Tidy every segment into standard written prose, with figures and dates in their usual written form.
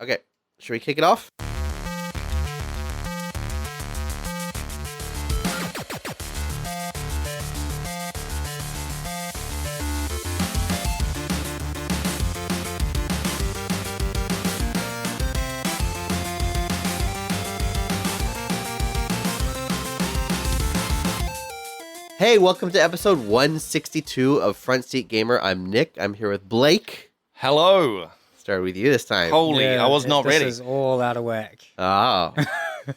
Okay, should we kick it off? Hey, welcome to episode 162 of Front Seat Gamer. I'm Nick. I'm here with Blake. Hello. Started with you this time. Holy, I was not ready. This is all out of whack. Oh,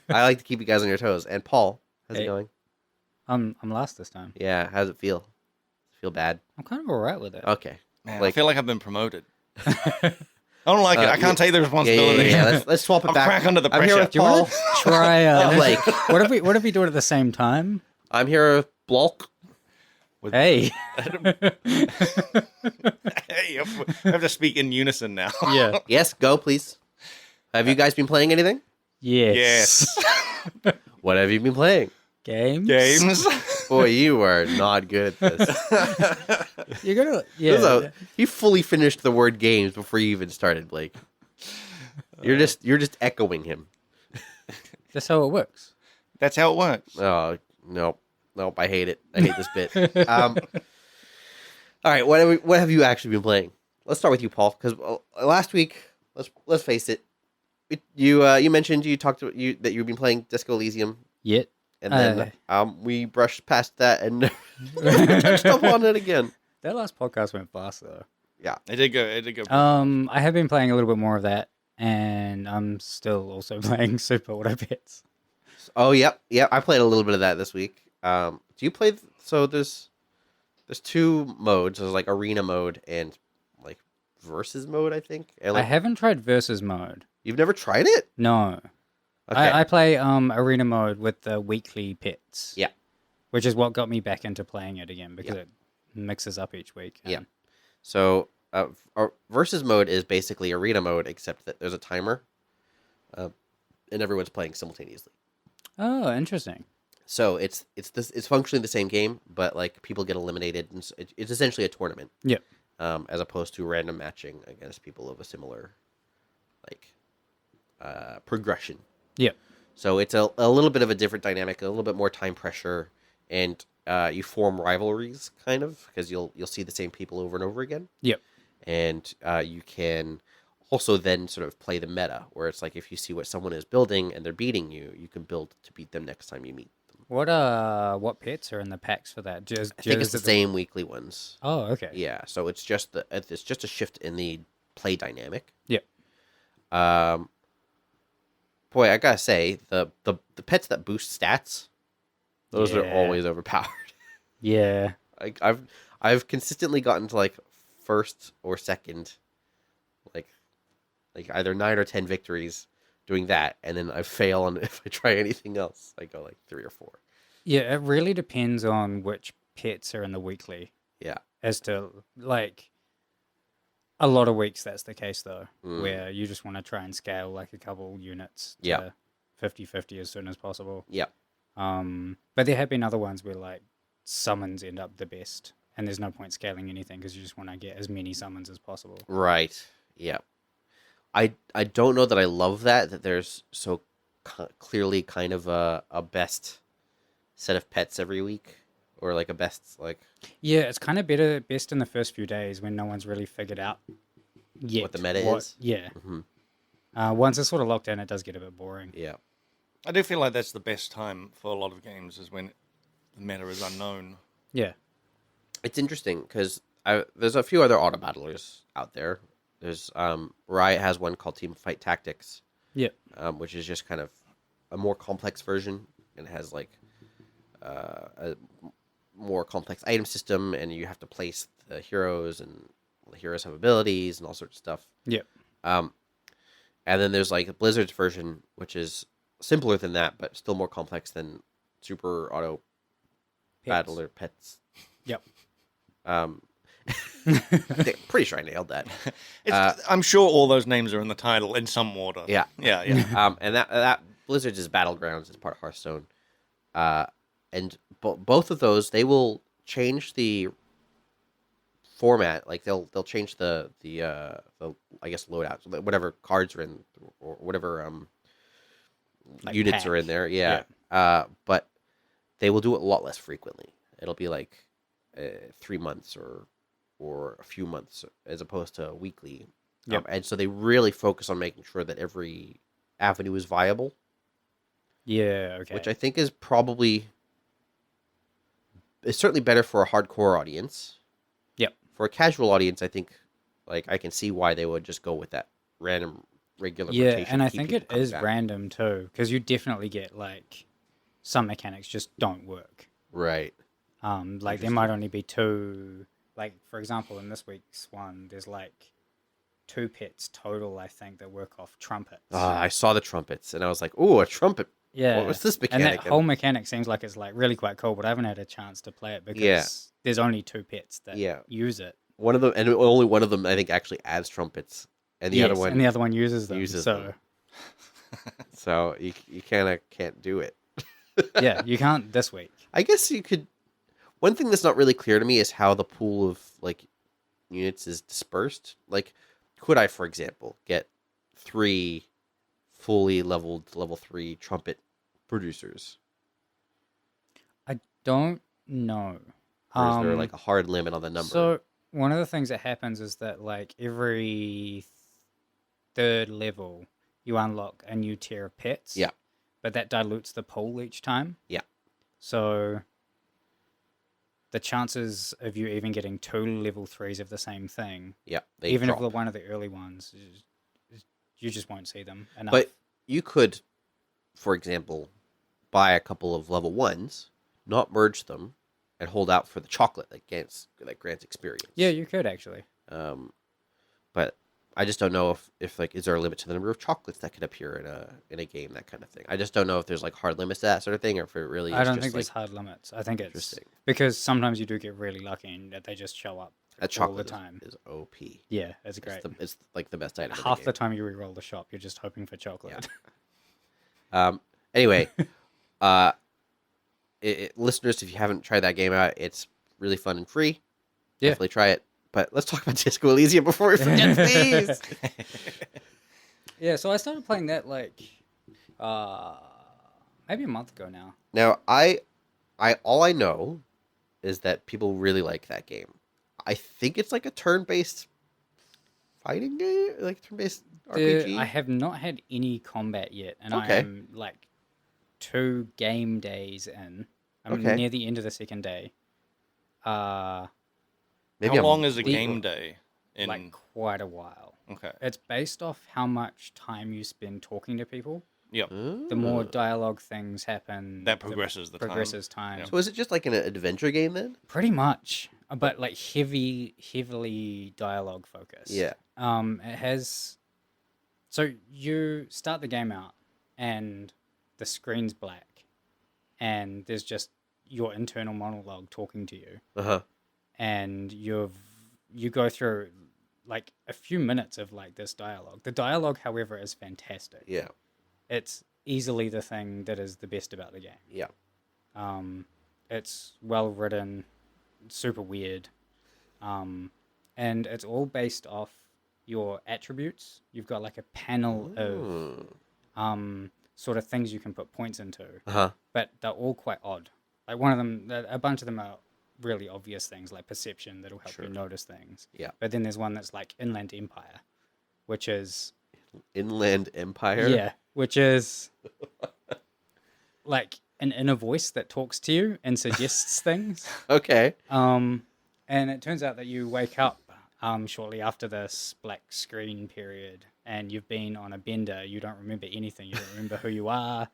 I like to keep you guys on your toes. And Paul, how's it going? I'm last this time. Yeah, how's it feel? Feel bad? I'm kind of alright with it. Okay. Man, Like- I feel like I've been promoted. I don't like it. I can't take the responsibility. Yeah. Let's swap it I'll back. crack under the I'm here pressure. with Do you want Paul. to try? And Blake. What if we do it at the same time? I'm here with Blok. Hey. Hey, I have to speak in unison now. Yeah. Yes, go please. Have you guys been playing anything? Yes. Yes. What have you been playing? Games. Games. Boy, you are not good at this. You're gonna. Yeah. You fully finished the word games before you even started, Blake. You're just echoing him. That's how it works. That's how it works. Oh, nope. I hate it. I hate this bit. All right, what have you actually been playing? Let's start with you, Paul, because last week, let's face it, you mentioned that you've been playing Disco Elysium, Yet. and then we brushed past that and never touched up on it again. That last podcast went fast though. Yeah, It did go. I have been playing a little bit more of that, and I'm still also playing Super Auto Pets. Oh, yep. I played a little bit of that this week. Do you play? So there's two modes. There's like arena mode and like versus mode, I think. And I like, haven't tried versus mode. you've never tried it? No. Okay. I play arena mode with the weekly pets. Yeah. Which is what got me back into playing it again because it mixes up each week. Yeah. So our versus mode is basically arena mode, except that there's a timer, and everyone's playing simultaneously. Oh, interesting. So it's functionally the same game, but like people get eliminated, and it's essentially a tournament. Yep. As opposed to random matching against people of a similar, like, progression. Yep. So it's a little bit of a different dynamic, a little bit more time pressure, and you form rivalries, kind of, because you'll see the same people over and over again. Yep. And you can also then sort of play the meta, where it's like if you see what someone is building and they're beating you, you can build to beat them next time you meet them. What pets are in the packs for that? I think it's the same weekly ones. Oh, okay. Yeah, so it's just a shift in the play dynamic. Yep. Boy, I gotta say the pets that boost stats, those are Yeah. always overpowered. Yeah. Like I've consistently gotten to like first or second, like either 9 or 10 victories doing that, and then I fail on if I try anything else. I go like 3 or 4. Yeah, it really depends on which pets are in the weekly. Yeah. As to, like, a lot of weeks that's the case, though, Mm. where you just want to try and scale, like, a couple units to Yeah. 50-50 as soon as possible. Yeah. But there have been other ones where, like, summons end up the best, and there's no point scaling anything because you just want to get as many summons as possible. Right. Yeah. I don't know that I love that there's so clearly kind of a best set of pets every week, or like a best like Yeah, it's kind of best in the first few days when no one's really figured out yet what the meta is. Yeah. Mhm. Once it's sort of locked in, it does get a bit boring. Yeah. I do feel like that's the best time for a lot of games is when the meta is unknown. Yeah. It's interesting because there's a few other auto battlers out there. There's Riot has one called Team Fight Tactics. Yeah. Which is just kind of a more complex version, and has like a more complex item system, and you have to place the heroes, and the heroes have abilities and all sorts of stuff. Yeah. And then there's like Blizzard's version, which is simpler than that, but still more complex than Super Auto Battler Pets. Yep. Pretty sure I nailed that. I'm sure all those names are in the title in some order. Yeah. Yeah. And that Blizzard's is Battlegrounds. It's part of Hearthstone. And both of those, they will change the format. Like they'll change the I guess loadouts, whatever cards are in or whatever Like units are in pack. there. Yeah. But they will do it a lot less frequently. It'll be like 3 months or a few months as opposed to weekly. Yep. And so they really focus on making sure that every avenue is viable, Yeah. Okay. which I think is certainly better for a hardcore audience. Yep. For a casual audience, I think like I can see why they would just go with that random regular Yeah, rotation. and to I keep think people it coming is back. random too, because you definitely get like some mechanics just don't work. Right. Like there might only be two. Like for example, in this week's one, there's like 2 pets total. I think that work off trumpets. I saw the trumpets and I was like, "Oh, a trumpet! Yeah. What was this And mechanic?" that whole mechanic seems like it's like really quite cool, but I haven't had a chance to play it because Yeah. there's only 2 pets that Yeah. use it. One of them, and only one of them, I think, actually adds trumpets, and the other one and the other one uses them. uses so them. So you kind of can't do it. yeah, you can't this week. I guess you could. One thing that's not really clear to me is how the pool of like units is dispersed. Like, could I, for example, get 3 fully leveled level 3 trumpet producers? I don't know. Or is there like a hard limit on the number? So one of the things that happens is that like every 3rd level you unlock a new tier of pets. Yeah. But that dilutes the pool each time. Yeah. So the chances of you even getting 2 level 3s of the same thing, Yeah, they even drop. if one of the early ones, you just won't see them enough. But you could, for example, buy a couple of level 1s, not merge them, and hold out for the chocolate that grants experience. yeah, you could actually. But I just don't know if like is there a limit to the number of chocolates that could appear in a game, that kind of thing. I just don't know if there's like hard limits to that sort of thing, or if it really is I don't just think like there's hard limits. I think it's interesting. because sometimes you do get really lucky and that they just show up That all chocolate the time. is OP. Yeah, it's great. It's like the best item. Half in the the time you re-roll the shop, you're just hoping for chocolate. game. Anyway, listeners, if you haven't tried that game out, it's really fun and free. Yeah. Definitely try it. But let's talk about Disco Elysium before we forget, please. Yeah, so I started playing that like maybe a month ago now. Now, I all I know is that people really like that game. I think it's like a turn-based fighting game, like turn-based RPG. I have not had any combat yet, and I Okay. am like 2 game days in. I'm Okay. near the end of the 2nd day. Maybe How I'm- long is a the- game day? Like quite a while. Okay. It's based off how much time you spend talking to people. Yep. The more dialogue things happen, That progresses the time. progresses time. Yeah. So is it just like an adventure game then? Pretty much, but like heavily dialogue focused. Yeah. It has. So you start the game out, and the screen's black, and there's just your internal monologue talking to you, Uh-huh. and you go through like a few minutes of like this dialogue. The dialogue, however, is fantastic. Yeah. It's easily the thing that is the best about the game. Yeah. It's well written, super weird, and it's all based off your attributes. You've got like a panel of sort of things you can put points into, Uh-huh. but they're all quite odd. Like one of them, a bunch of them are really obvious things like perception that'll help you notice things. Yeah. But then there's one that's like Inland Empire, which is Inland Empire? yeah, which is like an inner voice that talks to you and suggests things. Okay. And it turns out that you wake up shortly after this black screen period, and you've been on a bender. You don't remember anything. You don't remember who you are.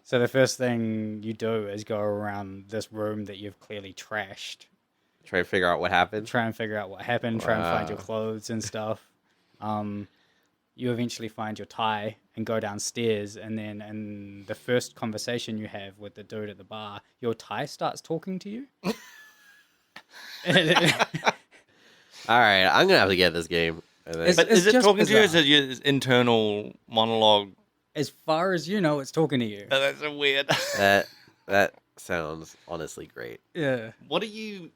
So the first thing you do is go around this room that you've clearly trashed. Try to figure out what happened. Try and figure out what happened. Try and find your Wow. clothes and stuff. You eventually find your tie and go downstairs, and then in the first conversation you have with the dude at the bar, your tie starts talking to you. All right, I'm gonna have to get this game. And then, It's- But is it just talking to you? Is bizarre. it your internal monologue? As far as you know, it's talking to you. That's so weird. that sounds honestly great. Yeah. What are you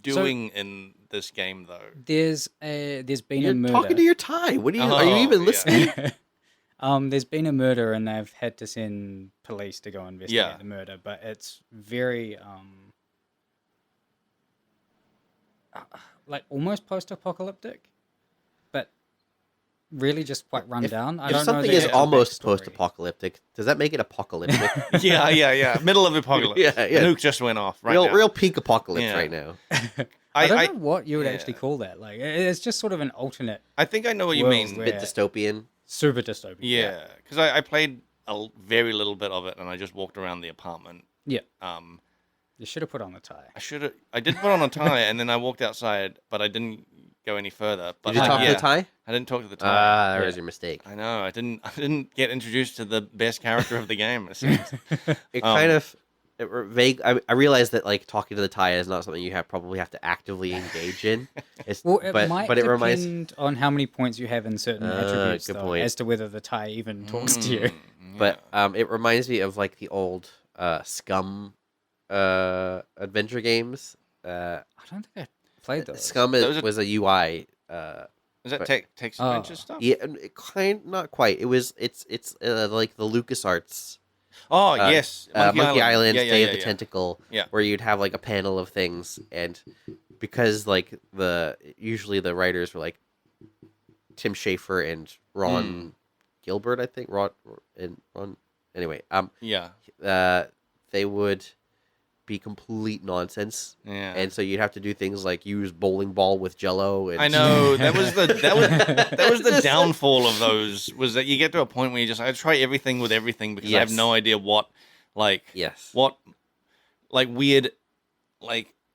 doing in this game though? There's been You're a murder. talking to your tie. What are you? Are you Oh, even yeah. listening? There's been a murder and they've had to send police to go investigate Yeah. the murder, but it's very like almost post-apocalyptic, but really just quite run down. I If don't something know is the almost backstory. post-apocalyptic, does that make it apocalyptic? Yeah. Middle of apocalypse. Yeah. The nuke just went off right real, now. real peak apocalypse Yeah. right now. I don't know what you would actually yeah. call that. Like, it's just sort of an alternate, I think I know what you world mean. where- Bit dystopian. super dystopian. Yeah, because I played very little bit of it, and I just walked around the apartment. Yeah. Um, You should have put on the tie. I did put on a tie, and then I walked outside, but I didn't go any further. But Did you talk to yeah, the tie? I didn't talk to the tie. Ah, that was Yeah. your mistake. I know. I didn't get introduced to the best character of the game. It seems. It kind of vague. I realized that like talking to the tie is not something you probably have to actively engage in. It's, Well, it might but it depend reminds. on how many points you have in certain attributes, good though, point. as to whether the tie even talks to you. But it reminds me of like the old Scum adventure games. I don't think I played those. Scum Those are- was a UI. Is that but- text adventure stuff? Yeah, not quite. It's like the LucasArts. Oh yes, Monkey Island, Yeah, Day of the yeah. Tentacle, Yeah. where you'd have like a panel of things, and because like usually the writers were like Tim Schafer and Ron Gilbert, I think Ron. Anyway, Yeah, they would be complete nonsense, yeah. and so you'd have to do things like use bowling ball with Jello. And I know that was the downfall of those, was that you get to a point where I try everything with everything because I have Yes. no idea what Yes, weird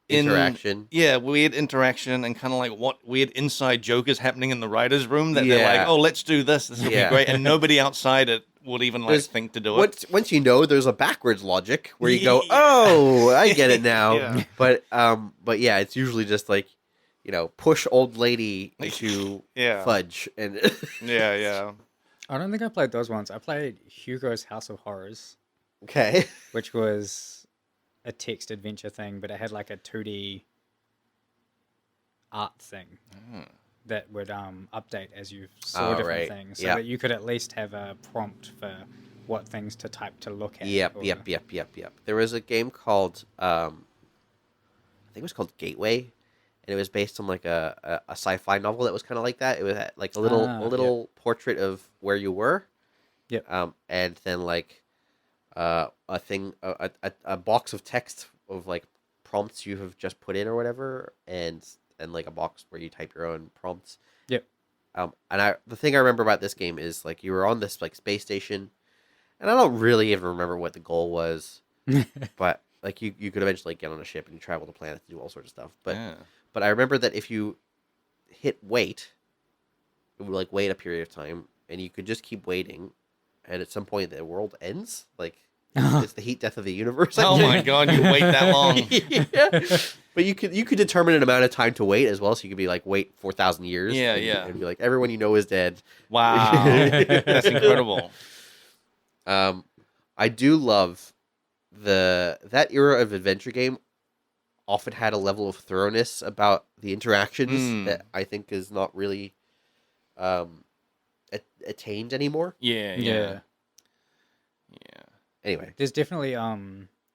interaction. weird interaction and kind of like what weird inside joke is happening in the writers' room that they're Yeah. like, oh, let's do this will Yeah. be great, and nobody outside it would even There's- think to do it. Once you know, there's a backwards logic where you go, "Oh, I get it now." Yeah. But yeah, it's usually just like, push old lady into Yeah. fudge, and Yeah. I don't think I played those ones. I played Hugo's House of Horrors, okay, which was a text adventure thing, but it had like a 2D art thing that would update as you saw Oh, different right. things, so Yeah. that you could at least have a prompt for what things to type to look at. yep. There was a game called, I think it was called Gateway, and it was based on like a sci-fi novel that was kind of like that. It was like a little portrait of where you were. Yep. And then like a box of text of like prompts you have just put in or whatever, and like a box where you type your own prompts. Yep. And the thing I remember about this game is like you were on this like space station, and I don't really even remember what the goal was, but like you could eventually get on a ship and travel the planet to do all sorts of stuff. But I remember that if you hit wait, it would like wait a period of time, and you could just keep waiting, and at some point the world ends. Like it's the heat death of the universe. I Oh think. my god, you wait that long. Yeah. But you could determine an amount of time to wait as well. So you could be like wait 4,000 years. Yeah, and, yeah. And be like everyone you know is dead. Wow, that's incredible. I do love that era of adventure game. Often had a level of thoroughness about the interactions that I think is not really attained anymore. Yeah. Anyway, There's definitely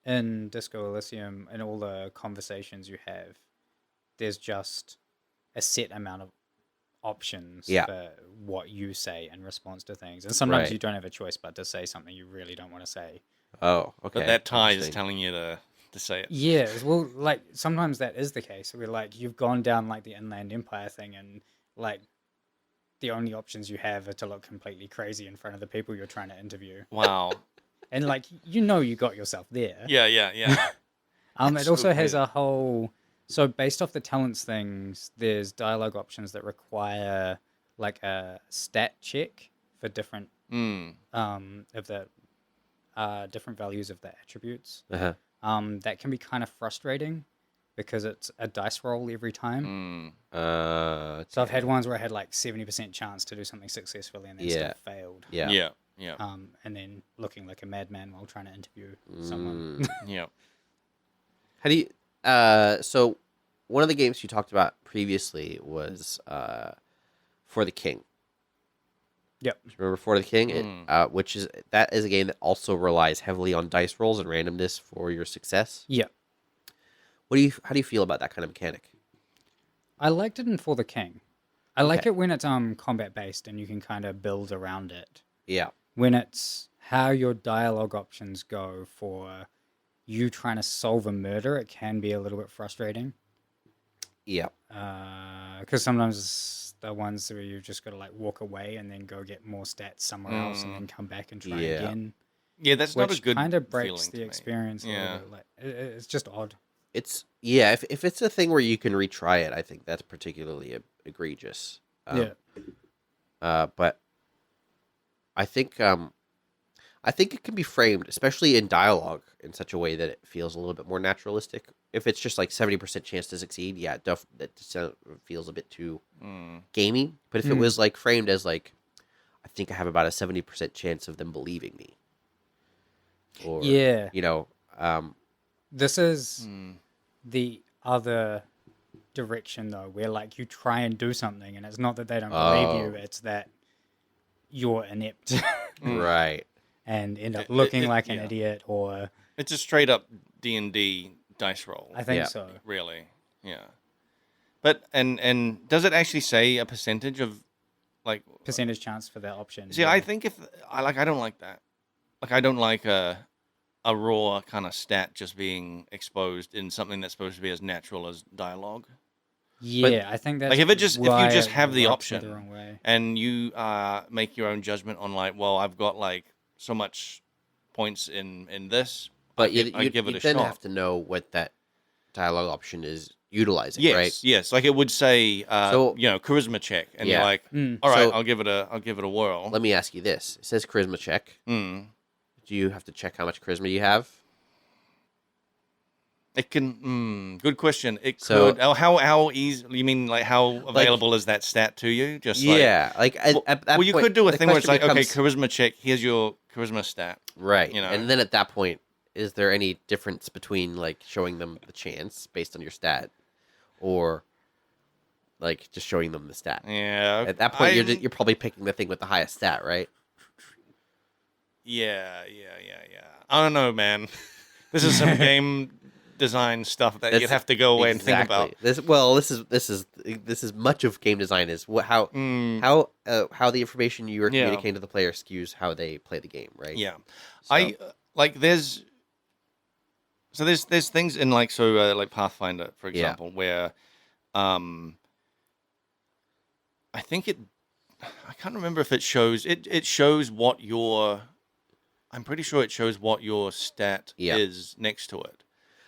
in Disco Elysium and all the conversations you have, there's just a set amount of options Yeah. for what you say in response to things, and sometimes Right. you don't have a choice but to say something you really don't want to say. oh, okay. But that tie is Interesting. telling you to say it. Yeah, well, like sometimes that is the case. Where like you've gone down like the Inland Empire thing, and like the only options you have are to look completely crazy in front of the people you're trying to interview, Wow. and like you got yourself there. Yeah. It That's also so has weird. a whole. So based off the talents things, there's dialogue options that require like a stat check for different of the different values of the attributes. Uh-huh. That can be kind of frustrating because it's a dice roll every time. So I've had ones where I had like 70% chance to do something successfully and then still failed. Yeah. And then looking like a madman while trying to interview someone. Yeah. How do you? So one of the games you talked about previously was For the King. Yep. Remember For the King? That is a game that also relies heavily on dice rolls and randomness for your success. Yep. How do you feel about that kind of mechanic? I liked it in For the King. I like Okay. it when it's combat based and you can kind of build around it. Yeah. When it's how your dialogue options go for you trying to solve a murder, it can be a little bit frustrating. Yeah. Because sometimes the ones where you've just got to like walk away and then go get more stats somewhere else and then come back and try Yeah. again. Yeah, that's not a Which good kind of breaks feeling to the me. experience a Yeah. little bit. Like it's just odd. If it's a thing where you can retry it, I think that's particularly egregious. But I think it can be framed, especially in dialogue, in such a way that it feels a little bit more naturalistic. If it's just like 70% chance to succeed, yeah, that feels a bit too gamey. But if it was like framed as like, I think I have about a 70% chance of them believing me, or Yeah. this is the other direction though, where like you try and do something and it's not that they don't believe you, it's that you're inept right. and end up looking like an yeah. idiot, or It's a straight up D&D dice roll. I think Yeah. so. Really, yeah. But and does it actually say a percentage of like? Percentage chance for that option. See, I think I don't like that. Like I don't like a raw kind of stat just being exposed in something that's supposed to be as natural as dialogue. Yeah, I think that's Like if you just have the rubs me option the wrong way. and you make your own judgment on like, well, I've got like so much points in this, But I give it you a then shot. have to know what that dialogue option is utilizing, Yes, right? yes. Like it would say, charisma check, and you're Yeah. like, all right, So- I'll give it a whirl. Let me ask you this: it says charisma check. Mm. Do you have to check how much charisma you have? It can. Good question. It So- could. Oh, how easy? You mean like how available is that stat to you? Just Yeah, Like, at that well, you point, could do a the thing where it's like, question okay, becomes- charisma check. Here's your charisma stat. right? you know. And then at that point, is there any difference between like showing them the chance based on your stat, or like just showing them the stat? Yeah. At that point, you're probably picking the thing with the highest stat, right? Yeah. I don't know, man. This is some game design stuff that you'd have to go away and think about. This is much of game design is how the information you are Yeah. communicating to the player skews how they play the game, right? Yeah. So- There's things in like Pathfinder, for example, where I think I can't remember if it shows it shows what your I'm pretty sure it shows what your stat is next to it.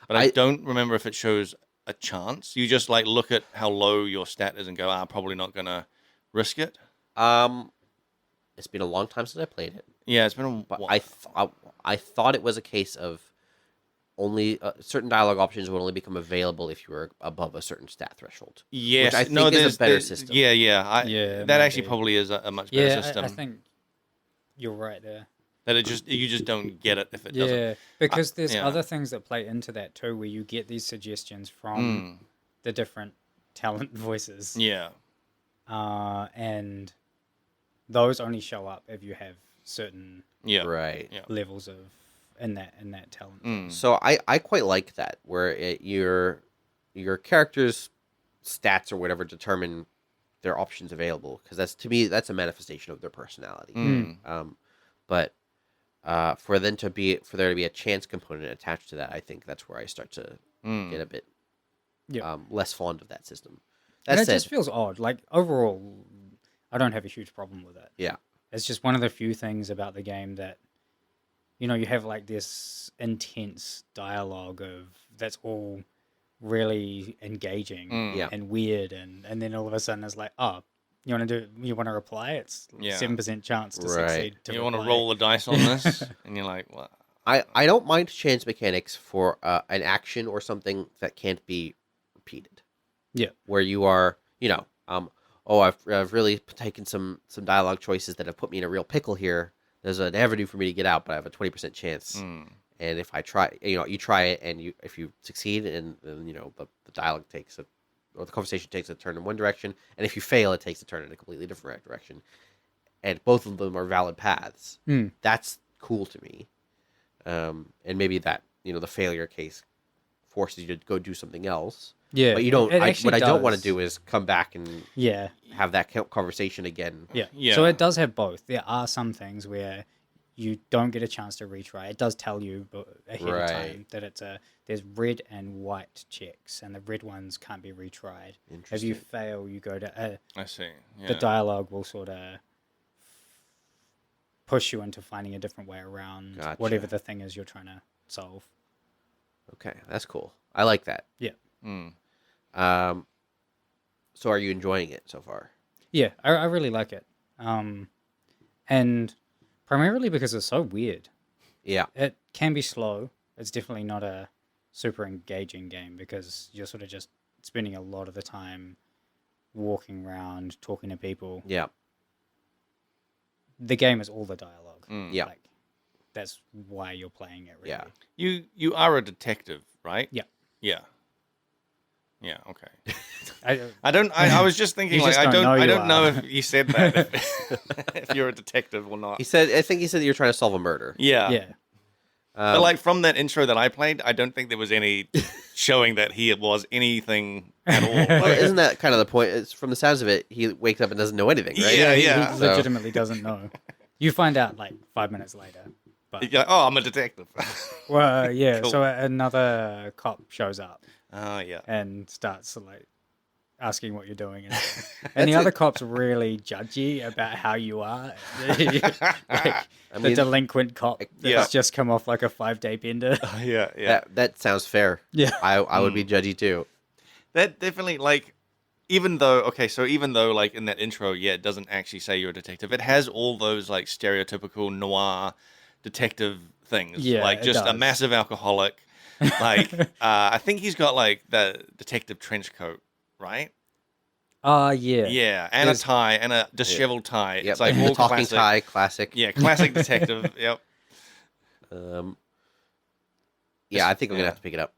But I don't remember if it shows a chance. You just like look at how low your stat is and go, probably not gonna risk it. It's been a long time since I played it. Yeah, it's been a But while. I thought it was a case of only certain dialogue options would only become available if you were above a certain stat threshold. Yes, which I think is a better system. Yeah, Yeah, that actually maybe. probably is a much better Yeah, system. I think you're right there. That you just don't get it if it doesn't. Yeah, because there's yeah. other things that play into that too, where you get these suggestions from the different talent voices. Yeah. And those only show up if you have certain Yeah. Right. Yeah. levels of in that talent. So I quite like that, where your character's stats or whatever determine their options available, because that's, to me, that's a manifestation of their personality. But for there to be a chance component attached to that, I think that's where I start to get a bit less fond of that system. That And it said, just feels odd. Like overall, I don't have a huge problem with it. yeah, It's just one of the few things about the game that, you have like this intense dialogue that's all really engaging Yeah. and weird, and then all of a sudden it's like, oh, you want to reply? It's 7% chance to Right. succeed. You want to reply. roll the dice on this, and you're like, what? I don't mind chance mechanics for an action or something that can't be repeated. Yeah. Where you are, I've really taken some dialogue choices that have put me in a real pickle here. There's an avenue for me to get out, but I have a 20% chance. And if I try, you try it, and if you succeed, and then the dialogue takes a or the conversation takes a turn in one direction, and if you fail, it takes a turn in a completely different direction. And both of them are valid paths. That's cool to me. And maybe that, the failure case forces you to go do something else. Yeah, But you don't. What I don't want to does. do is come back and have that conversation again. Yeah. So it does have both. There are some things where you don't get a chance to retry. It does tell you ahead of time that there's red and white checks, and the red ones can't be retried. If you fail, you go to. I see. Yeah. The dialogue will sort of push you into finding a different way around whatever the thing is you're trying to solve. Okay, that's cool. I like that. Yeah. So are you enjoying it so far? Yeah, I really like it. And primarily because it's so weird. Yeah. It can be slow. It's definitely not a super engaging game because you're sort of just spending a lot of the time walking around, talking to people. Yeah. The game is all the dialogue. Yeah. Like, that's why you're playing it, really. Yeah. You are a detective, right? Yeah. Yeah. Yeah. Okay. I I was just thinking, You like, just I don't don't know know you if you said that if you're a detective or not. I think he said that you're trying to solve a murder. Yeah. Yeah. But like from that intro that I played, I don't think there was any showing that he was anything at all. Well, Like, isn't that kind of the point? It's from the sounds of it, he wakes up and doesn't know anything, right? Yeah, He yeah. legitimately doesn't know. You find out like 5 minutes later. But you're like, oh, I'm a detective. well, yeah. Cool. So another cop shows up Oh, yeah. and starts like asking what you're doing, and the other cop's really judgy about how you are. Like, the delinquent cop that's just come off like a 5-day bender. Yeah. That sounds fair. Yeah. I would be judgy too. That definitely, like, even though like in that intro, it doesn't actually say you're a detective. It has all those like stereotypical noir detective things. Yeah, Like it just a does. massive alcoholic. Like I think he's got like the detective trench coat, right? Yeah. Yeah, and a tie and a disheveled tie. Yep. It's like the all talking classic. tie, classic. Yeah, classic detective. Yep. Yeah, I think I'm gonna have to pick it up.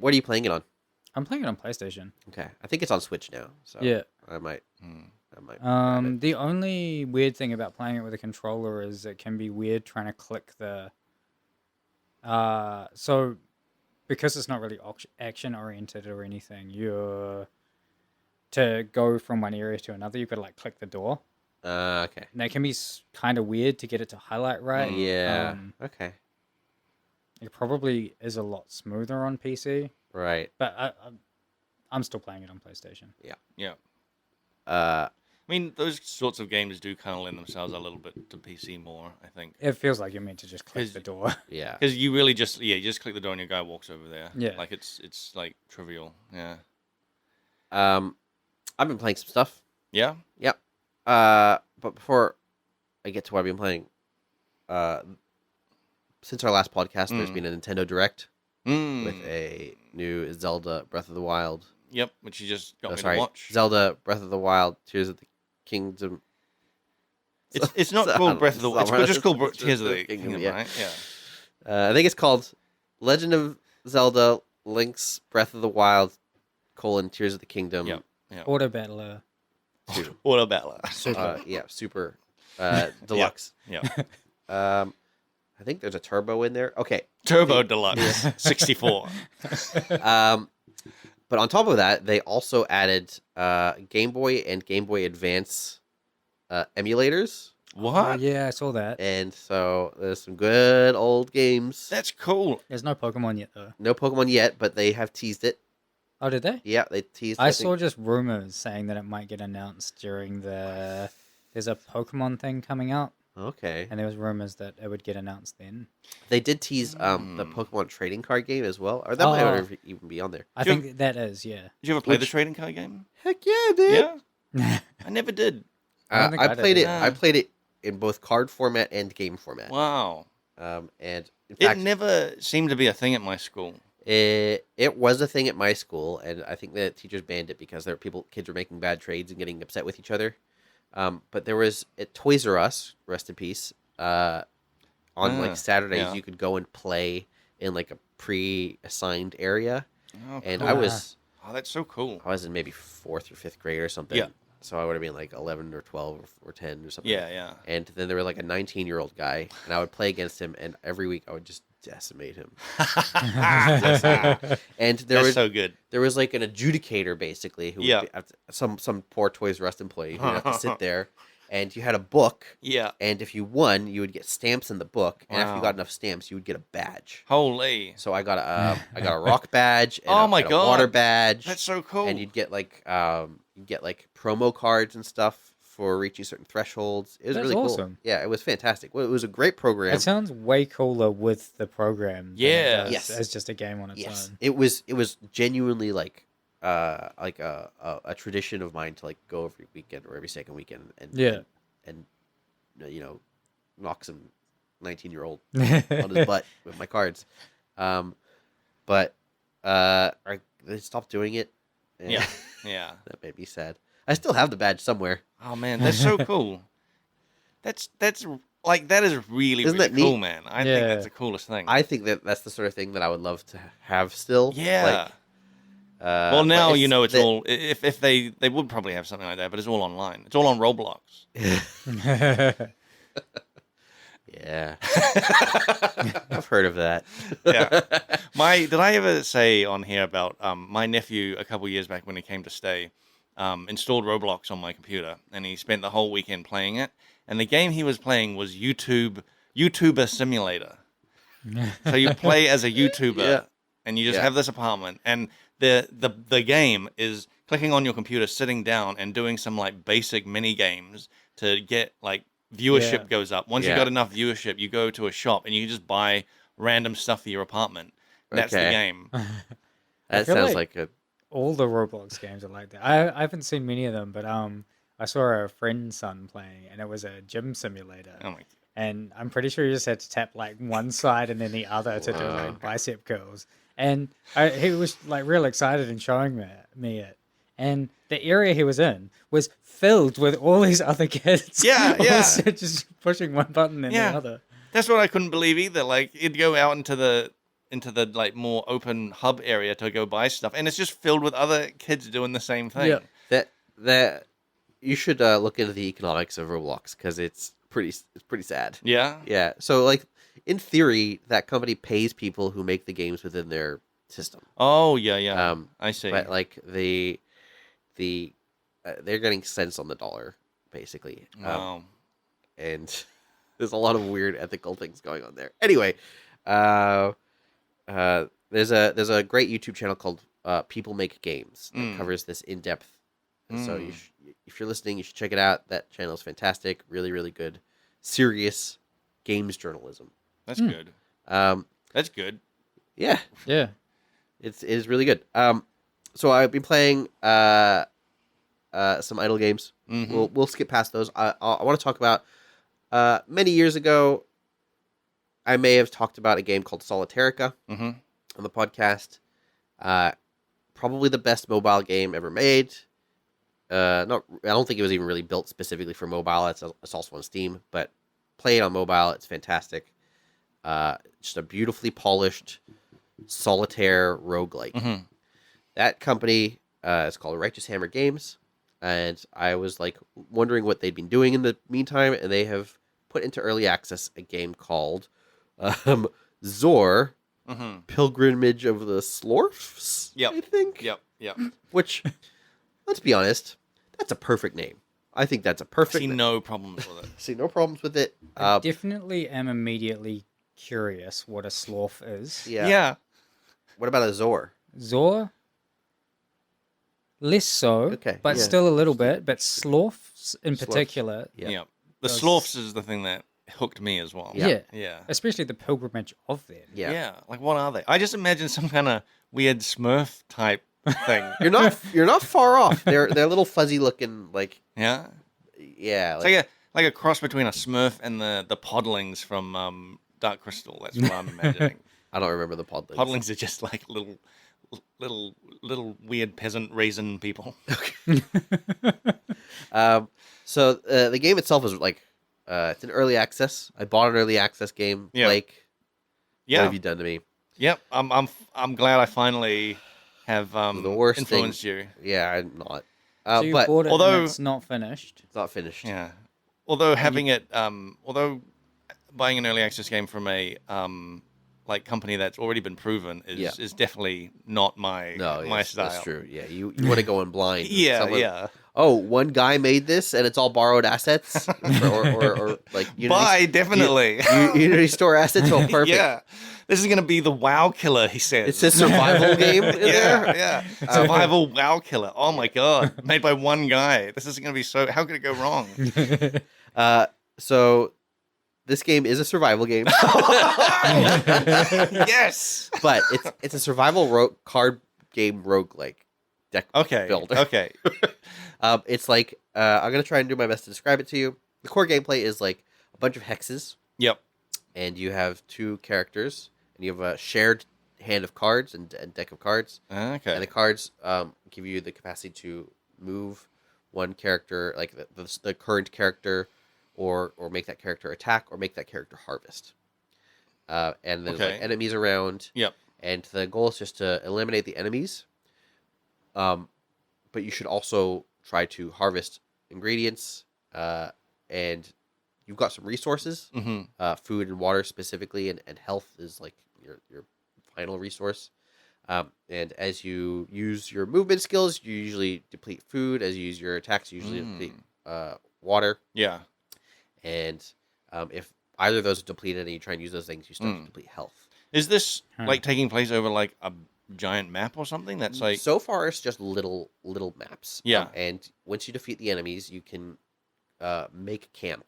What are you playing it on? I'm playing it on PlayStation. Okay, I think it's on Switch now. So Yeah. I might. grab it. The only weird thing about playing it with a controller is it can be weird trying to click the. So, because it's not really action oriented or anything, to go from one area to another, you've got to like click the door. Okay. And that can be kind of weird to get it to highlight right. Yeah. Okay. It probably is a lot smoother on PC, Right. but I'm still playing it on PlayStation. Yeah. Uh. I mean, those sorts of games do kind of lend themselves a little bit to PC more, I think. It feels like you're meant to just click the door. Yeah. Because you really you just click the door and your guy walks over there. Yeah. Like it's like trivial. Yeah. I've been playing some stuff. Yeah. Yep. But before I get to what I've been playing, since our last podcast, there's been a Nintendo Direct with a new Zelda Breath of the Wild. Yep, which you just got me to watch. Zelda Breath of the Wild, Tears of the Kingdom. It's not called Breath of the Wild. It's just called Tears of the Kingdom, right? Yeah. I think it's called Legend of Zelda Link's Breath of the Wild, Tears of the Kingdom. Yep. Auto Battler. Auto Battler. Super Deluxe. Yeah. I think there's a turbo in there. Okay. Turbo Deluxe 64. But on top of that, they also added Game Boy and Game Boy Advance emulators. What? Yeah, I saw that. And so there's some good old games. That's cool. There's no Pokemon yet, though. No Pokemon yet, but they have teased it. Oh, did they? Yeah, they teased it. I saw just rumors saying that it might get announced during the... There's a Pokemon thing coming out, Okay. and there was rumors that it would get announced then. They did tease the Pokemon trading card game as well. Or that might not even be on there. I think that is, yeah. Did you ever play the trading card game? Heck yeah, dude. Yeah. I never did. I think I I did played it. either. I played it in both card format and game format. Wow. And in It fact, never seemed to be a thing at my school. it was a thing at my school, and I think that teachers banned it because kids were making bad trades and getting upset with each other. But there was at Toys R Us, rest in peace. On like Saturdays, yeah. you could go and play in like a pre-assigned area, Oh, and cool. I was Oh, that's so cool. I was in maybe 4th or 5th grade or something. Yeah. So I would have been like 11 or 12 or 10 or something. Yeah, yeah. And then there was like a 19-year-old guy, and I would play against him, and every week I would just decimate him. And That's so good. there was like an adjudicator basically who Yeah. would be, some poor Toys R Us employee who would have to sit there, and you had a book, Yeah. and if you won, you would get stamps in the book, and after you Wow. got enough stamps, you would get a badge. Holy. So I got a rock badge, and Oh my and a God. water badge. That's so cool. And you'd get like promo cards and stuff for reaching certain thresholds. It was That's really cool. awesome. Yeah, it was fantastic. Well, it was a great program. It sounds way cooler with the program. Than Yeah. it does Yes. as just a game on its Yes, own. it was genuinely like a tradition of mine to like go every weekend or every second weekend and Yeah. and knock some 19-year-old on his butt with my cards. But they stopped doing it. And Yeah. Yeah. that made me sad. I still have the badge somewhere. Oh man, that's so cool. That's like that is really Isn't really that neat? cool, man. I think Yeah. that's the coolest thing. I think that's the sort of thing that I would love to have still. Yeah. Like, well, but now you know it's all. If they would probably have something like that, but it's all online. It's all on Roblox. Yeah. I've heard of that. Yeah. Did I ever say on here about my nephew a couple years back when he came to stay, installed Roblox on my computer, and he spent the whole weekend playing it. And the game he was playing was YouTuber Simulator. So you play as a YouTuber, Yeah. and you just Yeah. have this apartment, and the game is clicking on your computer, sitting down, and doing some like basic mini games to get like viewership Yeah. goes up. Once you Yeah. got enough viewership, you go to a shop and you can just buy random stuff for your apartment. That's the Okay. game. That feel sounds like- like a All the Roblox games are like that. I haven't seen many of them, but I saw a friend's son playing, and it was a gym simulator. Oh my! And I'm pretty sure you just had to tap like one side and then the other to do Wow. like bicep curls. And he was like real excited and showing me it. And the area he was in was filled with all these other kids. Yeah, yeah. also just pushing one button and Yeah. the other. That's what I couldn't believe either. Like you'd go out into the like more open hub area to go buy stuff, and it's just filled with other kids doing the same thing. Yeah. that you should look into the economics of Roblox because it's pretty sad. Yeah. Yeah. So like in theory, that company pays people who make the games within their system. Oh yeah, yeah. I see. But like they're getting cents on the dollar basically. Wow. And there's a lot of weird ethical things going on there. Anyway, there's a great YouTube channel called People Make Games that covers this in depth. So if you're listening, you should check it out. That channel is fantastic. Really, really good, serious games journalism. That's good. That's good. Yeah, Yeah. it is really good. So I've been playing some idle games. Mhm. We'll skip past those. I want to talk about many years ago. I may have talked about a game called Solitarica Mm-hmm. on the podcast. Probably the best mobile game ever made. I don't think it was even really built specifically for mobile. It's also on Steam, but play it on mobile. It's fantastic. Just a beautifully polished solitaire roguelike. Mm-hmm. That company is called Righteous Hammer Games, and I was like wondering what they'd been doing in the meantime, and they have put into early access a game called Zor, Mm-hmm. Pilgrimage of the Slorfs. Yep. I think. Yep. Yep. Which, let's be honest, that's a perfect name. I think that's a perfect. See no problems with it. See no problems with it. I definitely am immediately curious what a Slorf is. Yeah. What about a Zor? Zor? Less so, Okay, but yeah. still a little bit. But Slorfs in Slorfs. particular, Yeah. Yeah. The Does- Slorfs is the thing that hooked me as well. Yeah. yeah. Yeah. Especially the pilgrimage of them. Yeah. Like what are they? I just imagine some kind of weird Smurf type thing. You're not far off. They're little fuzzy looking like Yeah. yeah. It's like a cross between a Smurf and the Podlings from Dark Crystal. That's what I'm imagining. I don't remember the podlings. Podlings are just like little weird peasant raisin people. So the game itself is like it's an early access. I bought an early access game. Yeah. Blake, what Yeah. have you done to me? Yep. I'm glad I finally have The worst influenced thing. you. Yeah, I'm not. So you But bought it although- and it's not finished. it's not finished. Yeah. Although having it, although buying an early access game from a like company that's already been proven is definitely not my my style. That's true. Yeah, you want to go in blind. Yeah, Someone- yeah. Oh, one guy made this, and it's all borrowed assets, or like Buy definitely. Unity Store assets. Oh, perfect. Yeah. This is gonna be the WoW killer, he says. It's a survival game in there. Yeah. Survival WoW killer. Oh my god. Made by one guy. This is gonna be so how could it go wrong? So this game is a survival game, Yes. but it's a survival card game roguelike deck builder. Okay. It's like I'm gonna try and do my best to describe it to you. The core gameplay is like a bunch of hexes, Yep. and you have two characters, and you have a shared hand of cards and deck of cards. Okay. And the cards give you the capacity to move one character, like the current character, or make that character attack, or make that character harvest. And there's like enemies around. Yep. And the goal is just to eliminate the enemies. But you should also try to harvest ingredients. And you've got some resources, food and water specifically, and health is like your final resource. And as you use your movement skills, you usually deplete food. As you use your attacks, you usually deplete water. Yeah. And if either of those are depleted and you try and use those things, you start to deplete health. Is this like taking place over like a giant map or something? That's like So far, it's just little maps. Yeah. And once you defeat the enemies, you can make camp.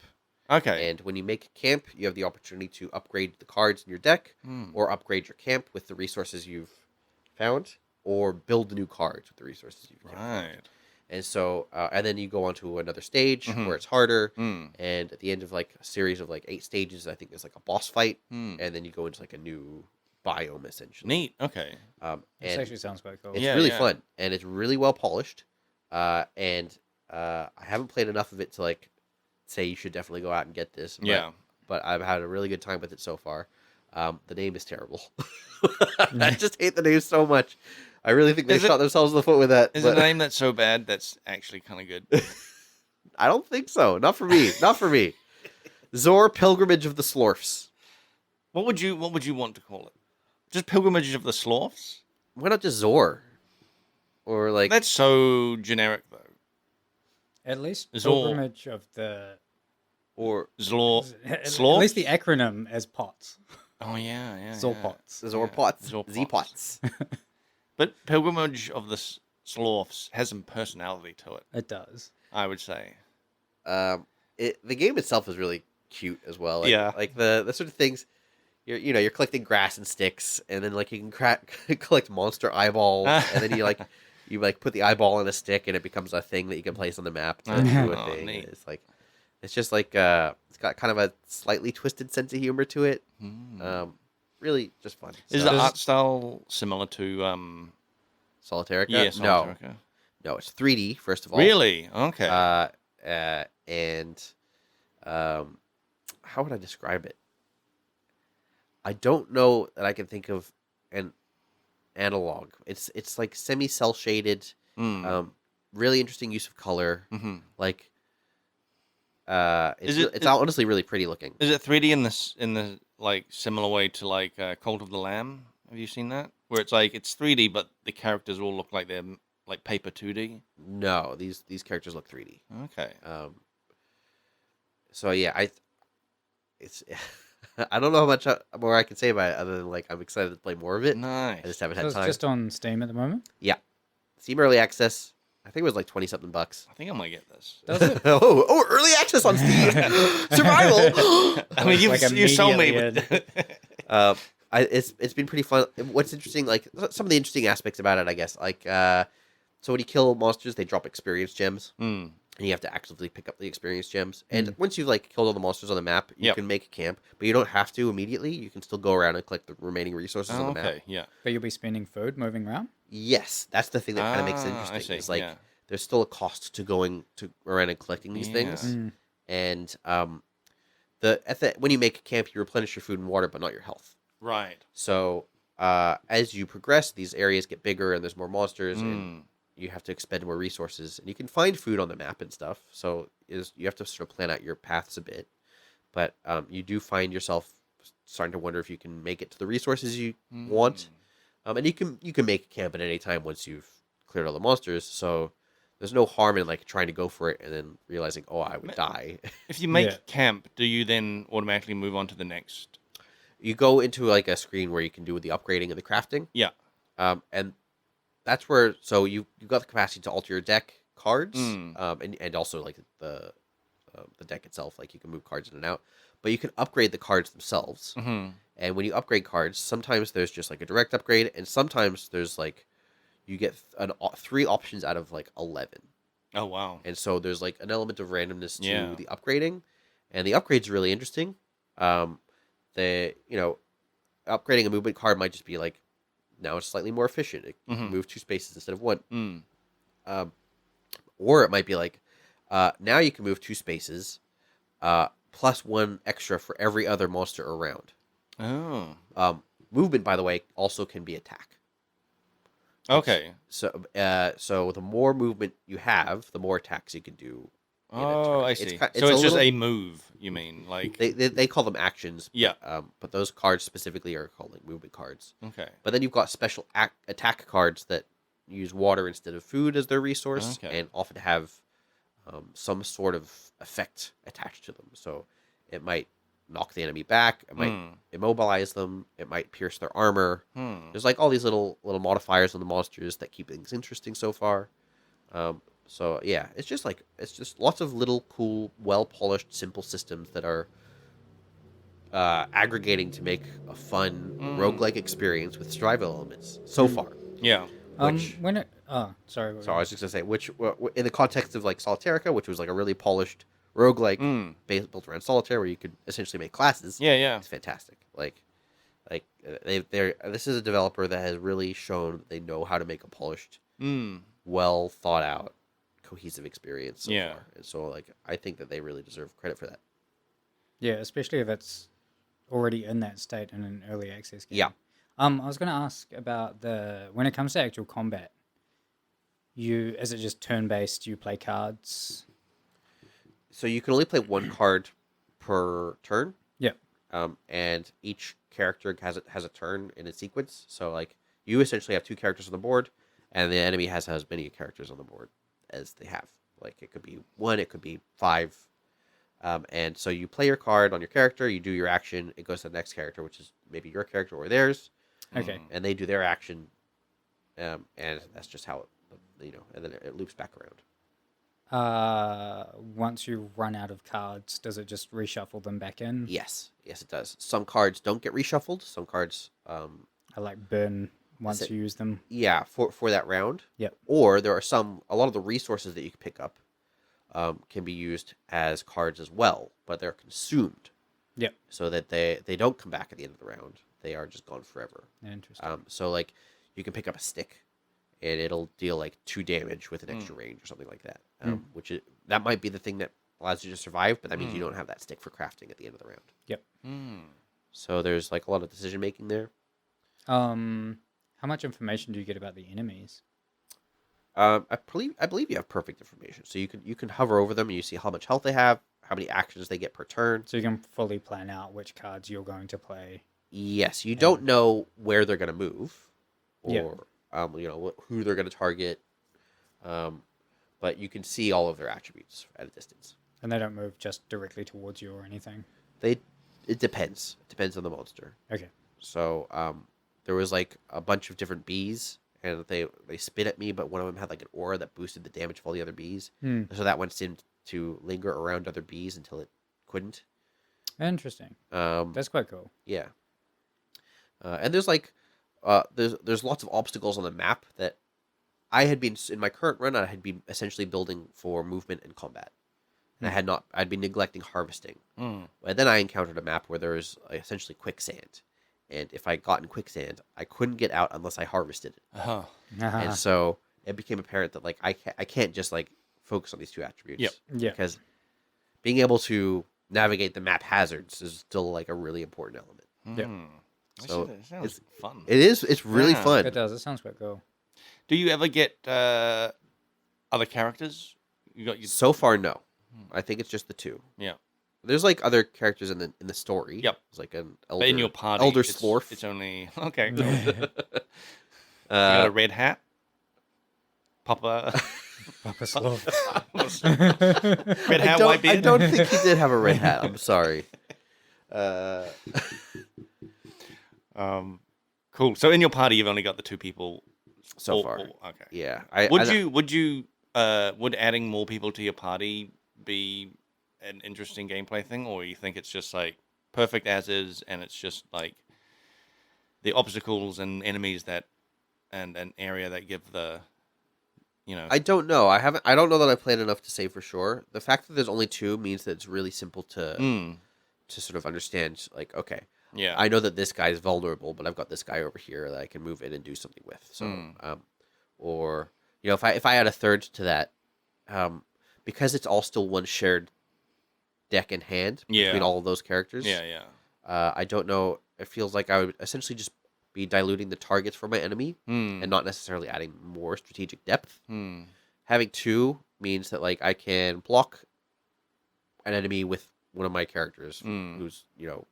okay. And when you make camp, you have the opportunity to upgrade the cards in your deck, or upgrade your camp with the resources you've found, or build new cards with the resources you've found. Right. And so, and then you go on to another stage where it's harder. Mm. And at the end of like a series of like 8 stages, I think there's like a boss fight, Mm. and then you go into like a new biome essentially. Neat. Okay. This And actually sounds quite cool. it's Yeah, really yeah. fun, and it's really well polished. And I haven't played enough of it to like say you should definitely go out and get this. Yeah. But I've had a really good time with it so far. The name is terrible. I just hate the name so much. I really think they Is it- shot themselves in the foot with that. Is but it a name that's so bad that's actually kind of good? I don't think so. Not for me. Not for me. Zor Pilgrimage of the Slorfs. What would you want to call it? Just Pilgrimage of the Slorfs? Why not just Zor? Or like That's so generic though. At least Zor. pilgrimage of the. or At Slorfs? least the acronym as POTS. Oh yeah. Zorpots. Zorpots, Zorpots. Z-Pots. But Pilgrimage of the Slorfs has some personality to it, It does. I would say. The game itself is really cute as well. Like, Yeah. like the sort of things you're collecting grass and sticks, and then like you can collect monster eyeballs, and then you put the eyeball in a stick, and it becomes a thing that you can place on the map to do a Oh, thing. neat. It's just like it's got kind of a slightly twisted sense of humor to it. Really just fun. Is So- the art style similar to Solitarica? yeah, No, Solitarica? no, it's 3D first of all. Really? Okay. And how would I describe it? I don't know that I can think of an analog. It's like semi-cell shaded, really interesting use of color. Like, it's honestly really pretty looking. Is it 3D in the like similar way to like Cult of the Lamb? Have you seen that? Where it's like it's 3D, but the characters all look like they're like paper 2D. No, these characters look 3D. Okay. So yeah, it's I don't know how much more I can say about it other than like I'm excited to play more of it. Nice. I just haven't So had it's time. just on Steam at the moment. Yeah, Steam Early Access. I think it was like $20-something. I think I might get this. Does it? oh, early access on Steam. Survival. I mean, you sold me. immediately With... It's been pretty fun. What's interesting, like some of the interesting aspects about it, I guess, like so when you kill monsters, they drop experience gems, and you have to actively pick up the experience gems. And once you've like killed all the monsters on the map, you can make a camp, but you don't have to immediately. You can still go around and collect the remaining resources on the map. Okay. Yeah. But you'll be spending food moving around. Yes, that's the thing that kind of makes it I interesting. see, It's like yeah. there's still a cost to going to around and collecting these things. And when you make a camp, you replenish your food and water, but not your health. Right. So as you progress, these areas get bigger and there's more monsters, and you have to expend more resources. And you can find food on the map and stuff, so you have to sort of plan out your paths a bit. But you do find yourself starting to wonder if you can make it to the resources you want. And you can make camp at any time once you've cleared all the monsters. So there's no harm in like trying to go for it and then realizing, oh, I would die. If you make camp, do you then automatically move on to the next? You go into like a screen where you can do the upgrading and the crafting. Yeah. And that's where you've got the capacity to alter your deck cards, and also like the deck itself. Like you can move cards in and out, but you can upgrade the cards themselves. And when you upgrade cards, sometimes there's just like a direct upgrade, and sometimes there's like you get 3 options out of like 11. Oh wow! And so there's like an element of randomness to the upgrading, and the upgrade's really interesting. Upgrading a movement card might just be like, now it's slightly more efficient. It can move 2 spaces instead of 1. Or it might be like, now you can move 2 spaces, plus 1 extra for every other monster around. Oh. Movement, by the way, also can be attack. Okay. So the more movement you have, the more attacks you can do. Oh, I see. It's just a move. You mean like they call them actions? Yeah. But those cards specifically are called like movement cards. Okay. But then you've got special attack cards that use water instead of food as their resource, and often have some sort of effect attached to them. So it might knock the enemy back. It might immobilize them. It might pierce their armor. There's like all these little modifiers on the monsters that keep things interesting so far. So yeah, it's just lots of little cool, well polished, simple systems that are aggregating to make a fun roguelike experience with survival elements so far. Yeah. Sorry. So I was just gonna say, which in the context of like Solitarica, which was like a really polished roguelike built around solitaire, where you could essentially make classes. Yeah. It's fantastic. This is a developer that has really shown that they know how to make a polished, well thought out, cohesive experience so far. And so like I think that they really deserve credit for that. Yeah, especially if it's already in that state in an early access game. Yeah. I was going to ask about when it comes to actual combat, is it just turn-based, you play cards? So you can only play 1 card per turn. Yeah. And each character has a turn in a sequence. So like you essentially have 2 characters on the board, and the enemy has as many characters on the board as they have. Like it could be 1, it could be 5. And so you play your card on your character, you do your action, it goes to the next character, which is maybe your character or theirs. Okay. And they do their action, and that's just how and then it loops back around. Once you run out of cards, does it just reshuffle them back in? Yes, it does. Some cards don't get reshuffled. Some cards I like burn once you use them. Yeah, for that round. Yep. Or there are a lot of the resources that you can pick up can be used as cards as well, but they're consumed. Yep. So that they don't come back at the end of the round. They are just gone forever. Interesting. So like you can pick up a stick, and it'll deal like 2 damage with an extra range or something like that. That might be the thing that allows you to survive, but that means you don't have that stick for crafting at the end of the round. Yep. So there's like a lot of decision making there. How much information do you get about the enemies? I believe you have perfect information. So you can hover over them and you see how much health they have, how many actions they get per turn. So you can fully plan out which cards you're going to play. Yes, you don't know where they're going to move, or who they're going to target, but you can see all of their attributes at a distance. And they don't move just directly towards you or anything. It depends. It depends on the monster. Okay. So there was like a bunch of different bees, and they spit at me, but one of them had like an aura that boosted the damage of all the other bees. So that one seemed to linger around other bees until it couldn't. Interesting. That's quite cool. Yeah. And there's like there's lots of obstacles on the map that I had been in my current run. I had been essentially building for movement and combat, and I'd been neglecting harvesting. And then I encountered a map where there was essentially quicksand, and if I got in quicksand, I couldn't get out unless I harvested it. And so it became apparent that like I can't just like focus on these 2 attributes. Yeah. Because being able to navigate the map hazards is still like a really important element. Yeah. So That sounds fun. it is. It's really Yeah. fun. It does. It sounds quite cool. Do you ever get other characters? You got So far, no. I think it's just the two. Yeah. There's like other characters in the story. Yep. It's like an elder. But in your party, elder it's, Slorf. It's only okay. Cool. You got Uh, a red hat. Papa. Papa Slorf. Red hat, white beard. I don't think he did have a red hat. I'm sorry. Cool. So in your party, you've only got the two people So far, okay. yeah. Would adding more people to your party be an interesting gameplay thing, or you think it's just like perfect as is, and it's just like the obstacles and enemies that and an area that give the I don't know. I don't know that I played enough to say for sure. The fact that there's only two means that it's really simple to sort of understand. Like, okay, yeah, I know that this guy is vulnerable, but I've got this guy over here that I can move in and do something with. So, or if I add a third to that, because it's all still one shared deck in hand between all of those characters. yeah. I don't know. It feels like I would essentially just be diluting the targets for my enemy and not necessarily adding more strategic depth. Having two means that like I can block an enemy with one of my characters who's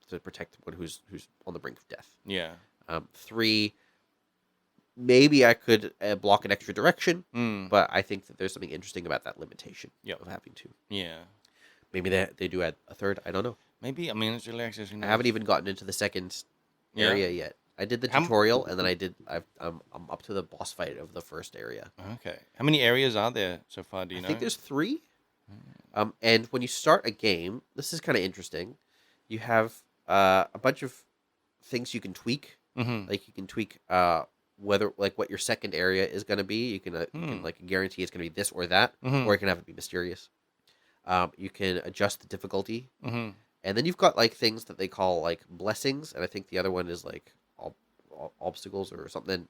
to protect one who's on the brink of death. Yeah. Three, maybe I could block an extra direction, but I think that there's something interesting about that limitation of having two. Yeah. Maybe they do add a third. I don't know. Maybe. I mean, it's early access. I haven't even gotten into the second area yet. I did the tutorial, and then I'm up to the boss fight of the first area. Okay. How many areas are there so far? Do you know? I think there's 3. And when you start a game, this is kind of interesting. You have a bunch of things you can tweak. Like you can tweak whether like what your second area is going to be. You can like guarantee it's going to be this or that, or you can have it be mysterious. You can adjust the difficulty, and then you've got like things that they call like blessings, and I think the other one is like obstacles or something.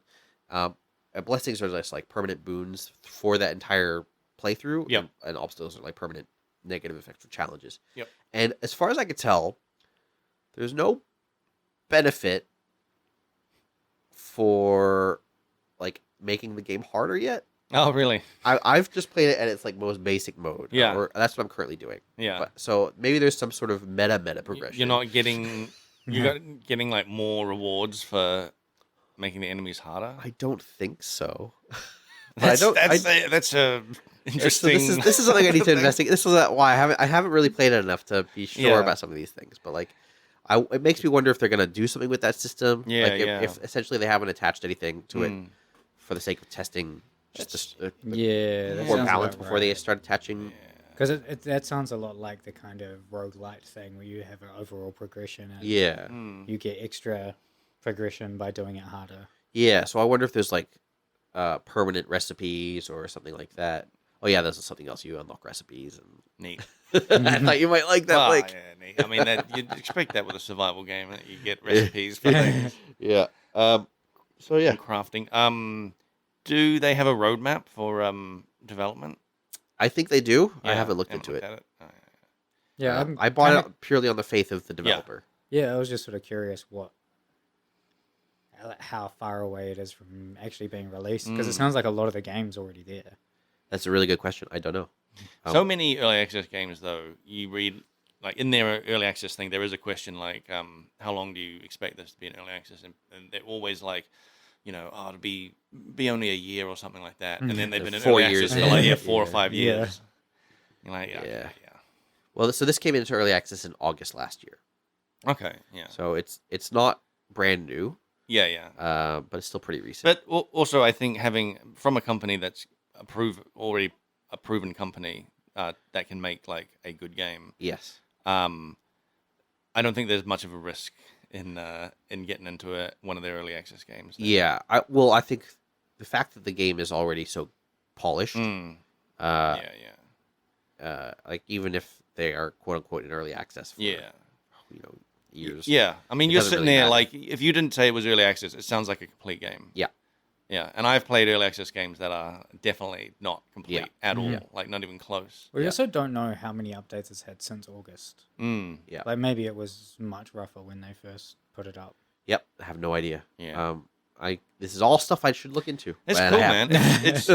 Blessings are just like permanent boons for that entire playthrough. Yep. And obstacles are like permanent negative effects or challenges. Yep. And as far as I could tell, there's no benefit for like making the game harder yet. Oh, really? I've just played it at its like most basic mode. Yeah. Or that's what I'm currently doing. Yeah. So maybe there's some sort of meta progression. You're not getting getting like more rewards for making the enemies harder. I don't think so. That's a interesting. So this is something I need to investigate. This is why I haven't really played it enough to be sure about some of these things. But like, it makes me wonder if they're gonna do something with that system. Yeah, like if essentially they haven't attached anything to it for the sake of testing, just to more balance before they start attaching. Because that sounds a lot like the kind of roguelite thing where you have an overall progression and you get extra progression by doing it harder. Yeah, so I wonder if there's like permanent recipes or something like that. Oh yeah, there's something else. You unlock recipes and Neat. I thought you might like that. Like, yeah, neat. I mean, you'd expect that with a survival game that you get recipes for things. Yeah. So yeah, and crafting. Do they have a roadmap for development? I think they do. Yeah, I haven't looked into it. At it. Yeah, I bought it purely on the faith of the developer. Yeah, I was just sort of curious how far away it is from actually being released, because it sounds like a lot of the game's already there. That's a really good question. I don't know. So many early access games, though, you read, like in their early access thing, there is a question like, how long do you expect this to be in early access? And they're always like, it'll be only a year or something like that. And then they've been in 4 early years access for in. like 4 or 5 years. You're like, Yeah. Well, so this came into early access in August last year. Okay, yeah. So it's not brand new. Yeah. But it's still pretty recent. But also, I think having from a company that's already a proven company that can make like a good game. Yes. I don't think there's much of a risk in getting into one of their early access games. Yeah. I think the fact that the game is already so polished. Yeah. Like even if they are quote unquote in early access for years. Yeah. I mean, It you're doesn't sitting really there matter. like if you didn't say it was early access, it sounds like a complete game. Yeah. Yeah, and I've played early access games that are definitely not complete at all, like not even close. We also don't know how many updates it's had since August. Yeah. Like maybe it was much rougher when they first put it up. Yep, I have no idea. Yeah. This is all stuff I should look into. It's and cool, I have. man. It's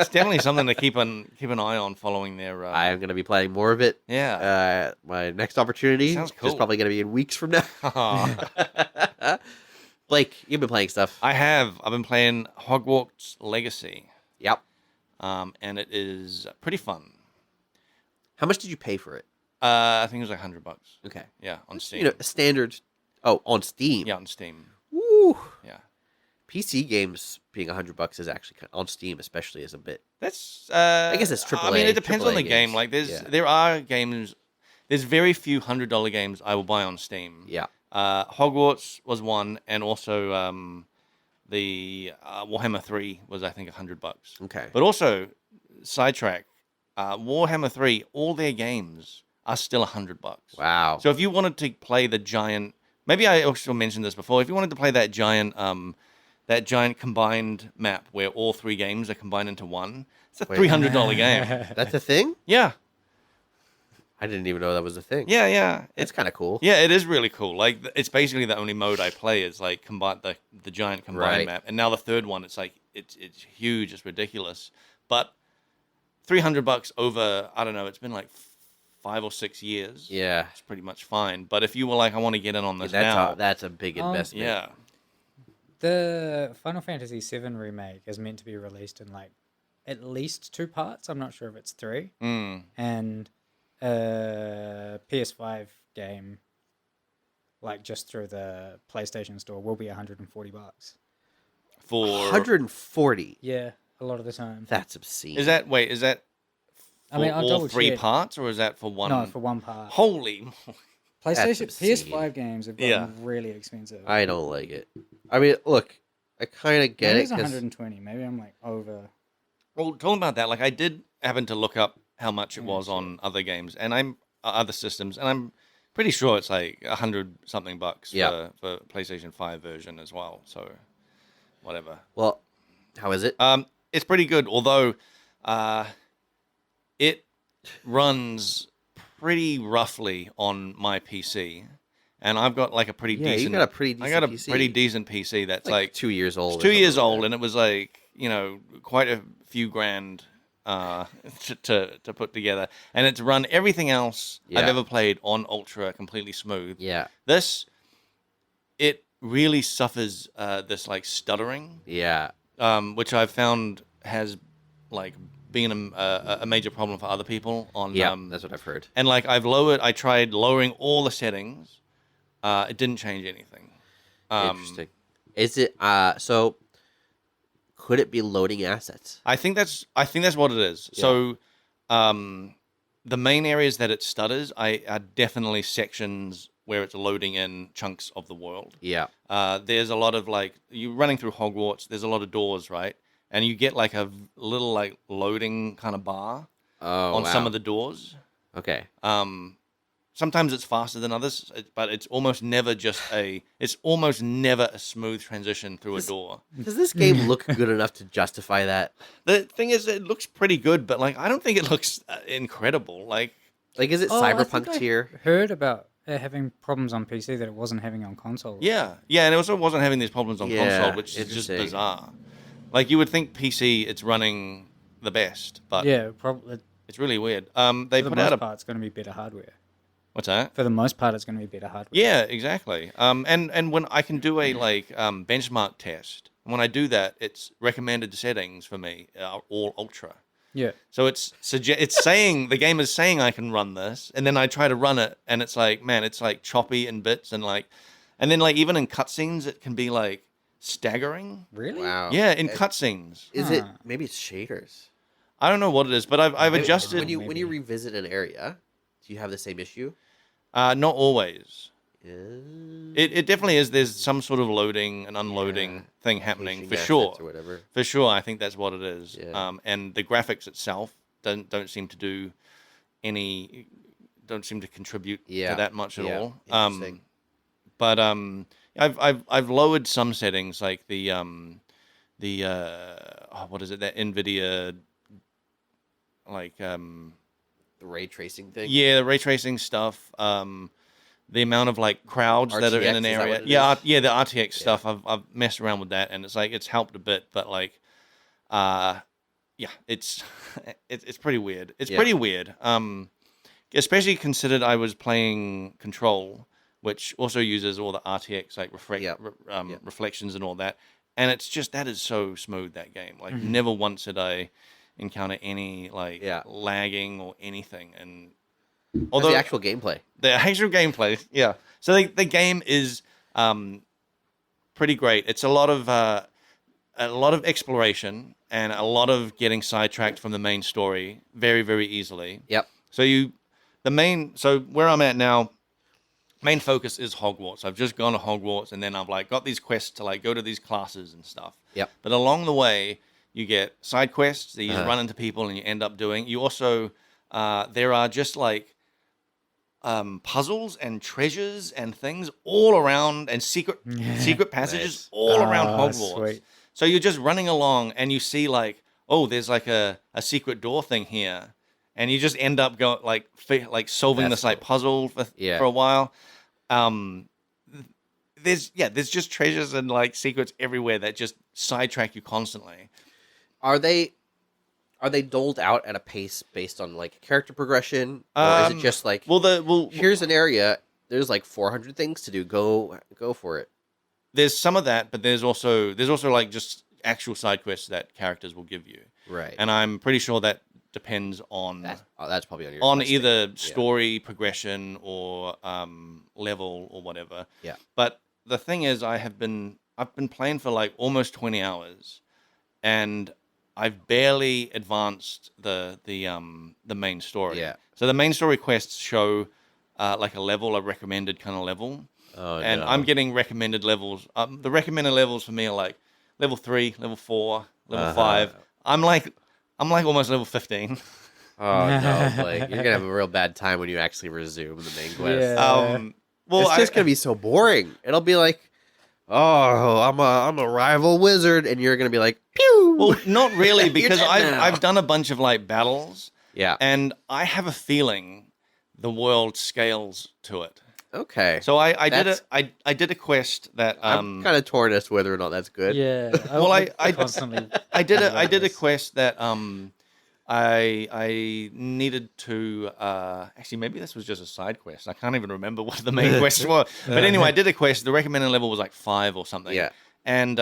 definitely something to keep an eye on following their. I am going to be playing more of it. Yeah. My next opportunity Sounds cool. is probably going to be in weeks from now. Blake, you've been playing stuff. I have. I've been playing Hogwarts Legacy. Yep. And it is pretty fun. How much did you pay for it? I think it was like $100. Okay. Yeah, on Steam. You know, standard. Oh, on Steam. Yeah, on Steam. Woo. Yeah. PC games being $100 is actually on Steam, especially, is a bit. That's. I guess it's AAA. I mean, it depends on the AAA game. games. Like, Yeah. there are games. There's very few $100 games I will buy on Steam. Yeah. Hogwarts was one, and also the Warhammer 3 was, I think, $100. Okay. But also, sidetrack, Warhammer 3, all their games are still $100. Wow. So if you wanted to play the giant, maybe I also mentioned this before. If you wanted to play that giant combined map where all three games are combined into one, it's a $300 game. That's a thing? Yeah, I didn't even know that was a thing. yeah. It's kind of cool. Yeah, it is really cool. Like, it's basically the only mode I play is like combine the giant combined Right. map, and now the third one, it's like it's huge, it's ridiculous, but $300 over, I don't know, it's been like 5 or 6 years. Yeah. It's pretty much fine. But if you were like, I want to get in on this now, That's a big investment. yeah. The Final Fantasy VII remake is meant to be released in like at least 2 parts. I'm not sure if it's 3. And a PS5 game, like just through the PlayStation Store, will be $140. For 140. Yeah, a lot of the time. That's obscene. is that I mean, for I'll all double 3 check. parts, or is that for one? No, for 1 part. Holy. PlayStation obscene. PS5 games have gotten really expensive. I don't like it. I mean, look, I kind of get Maybe it. it's 'cause- 120. Maybe I'm like over. Well, talking about that, like I did happen to look up how much it was on other games, and other systems, and I'm pretty sure it's like $100 something for PlayStation 5 version as well. So, whatever. Well, how is it? It's pretty good, although it runs pretty roughly on my PC, and I've got like a pretty Yeah, you decent. got a pretty I got a decent PC. pretty decent PC that's like 2 years old. it's 2 years old, and it was like, quite a few grand to put together, and it's run everything else I've Yeah. ever played on Ultra completely smooth. Yeah. It really suffers this like stuttering, Yeah. which I've found has like been a major problem for other people on. Yeah. That's what I've heard. And like I tried lowering all the settings, it didn't change anything. Interesting. Is it so? Could it be loading assets? I think that's what it is. Yeah. So, the main areas that it stutters are definitely sections where it's loading in chunks of the world. Yeah. There's a lot of like you're running through Hogwarts. There's a lot of doors, right? And you get like a little like loading kind of bar on some of the doors. Okay. Sometimes it's faster than others, but it's almost never a smooth transition through a door. Does this game look good enough to justify that? The thing is, it looks pretty good, but like I don't think it looks incredible. Like Is it I cyberpunk think I tier? heard about it having problems on PC that it wasn't having on console. yeah, and it also wasn't having these problems on Yeah, console, which is just interesting. bizarre. Like you would think PC, it's running the best, but Yeah, probably. it's really weird. They For the put out most part, it's going to be better hardware. what's that? For the most part, it's going to be better hardware. Yeah, exactly. And when I can do a benchmark test, when I do that, it's recommended settings for me are all ultra. Yeah. So it's saying the game is saying I can run this, and then I try to run it, and it's like, man, it's like choppy in bits, and then like even in cutscenes, it can be like staggering. Really? Wow. Yeah, in cutscenes. Is it maybe it's shaders? I don't know what it is, but I've Maybe- adjusted. when you maybe. revisit an area. Do you have the same issue? Not always. Yeah. It definitely is. There's some sort of loading and unloading thing happening Changing for assets sure. or whatever. For sure, I think that's what it is. Yeah. And the graphics itself don't seem to do don't seem to contribute Yeah. to that much at Yeah. all. Interesting. But I've lowered some settings like the what is it, that NVIDIA The ray tracing thing. yeah, the ray tracing stuff. the amount of like crowds that are in RTX, an is that area. what it Yeah, is? yeah, the RTX stuff. I've messed around with that, and it's like it's helped a bit, but like, yeah, it's it's pretty weird. It's Yeah. pretty weird. Especially considered I was playing Control, which also uses all the RTX like reflections and all that, and it's just that is so smooth, that game. Like never once did I encounter any like lagging or anything. And although the actual gameplay, yeah. So the game is pretty great. It's a lot of exploration and a lot of getting sidetracked from the main story very, very easily. Yep. So where I'm at now, main focus is Hogwarts. I've just gone to Hogwarts, and then I've like got these quests to like go to these classes and stuff. Yep. But along the way, you get side quests that you run into people and you end up doing. You also there are just like puzzles and treasures and things all around, and secret passages all around Hogwarts. Sweet. So you're just running along and you see like, oh, there's like a secret door thing here, and you just end up solving this like puzzle for a while. There's just treasures and like secrets everywhere that just sidetrack you constantly. Are they doled out at a pace based on like character progression, or is it just like, here's an area, there's like 400 things to do, go for it? There's some of that, but there's also like just actual side quests that characters will give you. Right. And I'm pretty sure that depends on that's probably on either story progression or level or whatever. Yeah. But the thing is, I've been playing for like almost 20 hours, and I've barely advanced the main story. Yeah. So the main story quests show like a recommended kind of level. Oh, and no. I'm getting recommended levels. The recommended levels for me are like level 3, level 4, level 5. I'm like almost level 15. Oh no, Blake, you're gonna have a real bad time when you actually resume the main quest. Yeah. It's just gonna be so boring. It'll be like, oh, I'm a rival wizard, and you're gonna be like, pew. Well, not really, because You're dead now. I've done a bunch of like battles. Yeah. And I have a feeling the world scales to it. Okay. So I did a quest that I'm kind of torn as to whether or not that's good. Yeah. Well, I constantly. I did a quest that I needed to actually, maybe this was just a side quest. I can't even remember what the main quest was. But anyway, I did a quest. The recommended level was like 5 or something. Yeah. And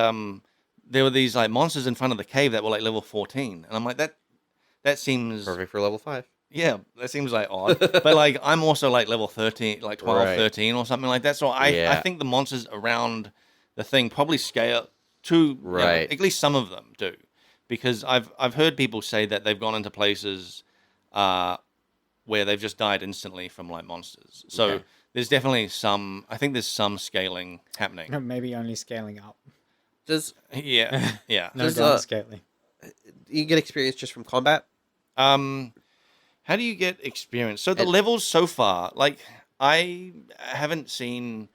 there were these like monsters in front of the cave that were like level 14, and I'm like, that seems Perfect for level 5. Yeah, that seems like odd. But like I'm also like level 13, like 12, Right. 13 or something like that. So I think the monsters around the thing probably scale to Right. at least some of them do. Because I've heard people say that they've gone into places where they've just died instantly from like monsters. So Okay. there's definitely there's some scaling happening. Maybe only scaling up. Does Yeah. No Does, down scaling. you get experience just from combat? How do you get experience? So the levels so far, like I haven't seen.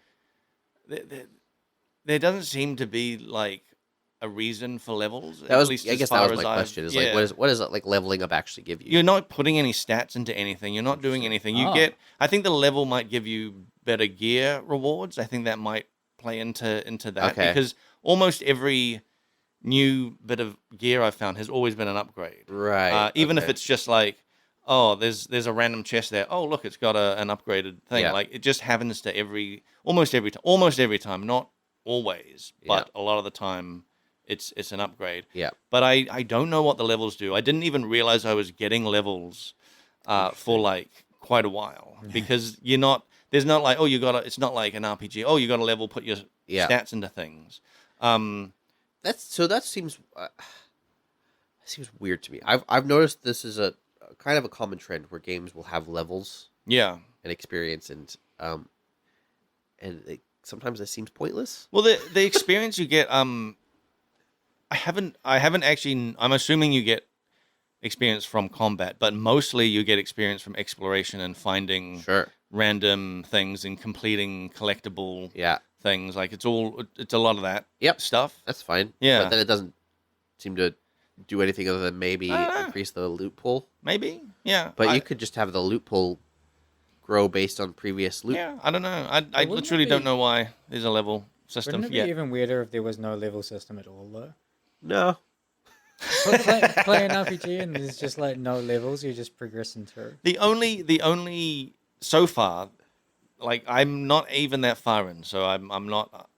There doesn't seem to be like a reason for levels. That was, at least I as guess far that was as my I've- question. Is yeah. like, what does like leveling up actually give you? You're not putting any stats into anything. You're not doing anything. You get. I think the level might give you better gear rewards. I think that might play into that Okay. because almost every new bit of gear I've found has always been an upgrade. Right. Even if okay. it's just like, oh, there's a random chest there. Oh, look, it's got an upgraded thing. Yeah. Like it just happens to almost every time, not always, but a lot of the time, it's an upgrade. Yeah. But I don't know what the levels do. I didn't even realize I was getting levels for like quite a while because you're not. There's not like, oh, it's not like an RPG. Oh, you got to level, put your stats into things. That seems weird to me. I've noticed this is a kind of a common trend where games will have levels Yeah. and experience, and sometimes it seems pointless. Well, the experience you get, I haven't actually. I'm assuming you get experience from combat, but mostly you get experience from exploration and finding random things and completing collectible things. Like it's a lot of that stuff. That's fine. Yeah. But then it doesn't seem to do anything other than maybe increase the loot pool. Maybe, yeah. But you could just have the loot pool grow based on previous loot. Yeah, I don't know. I wouldn't literally it don't be- know why there's a level system Wouldn't it be yet. even weirder if there was no level system at all, though? No. Play an RPG and there's just like no levels. You're just progressing through. The only so far, like I'm not even that far in, so I'm not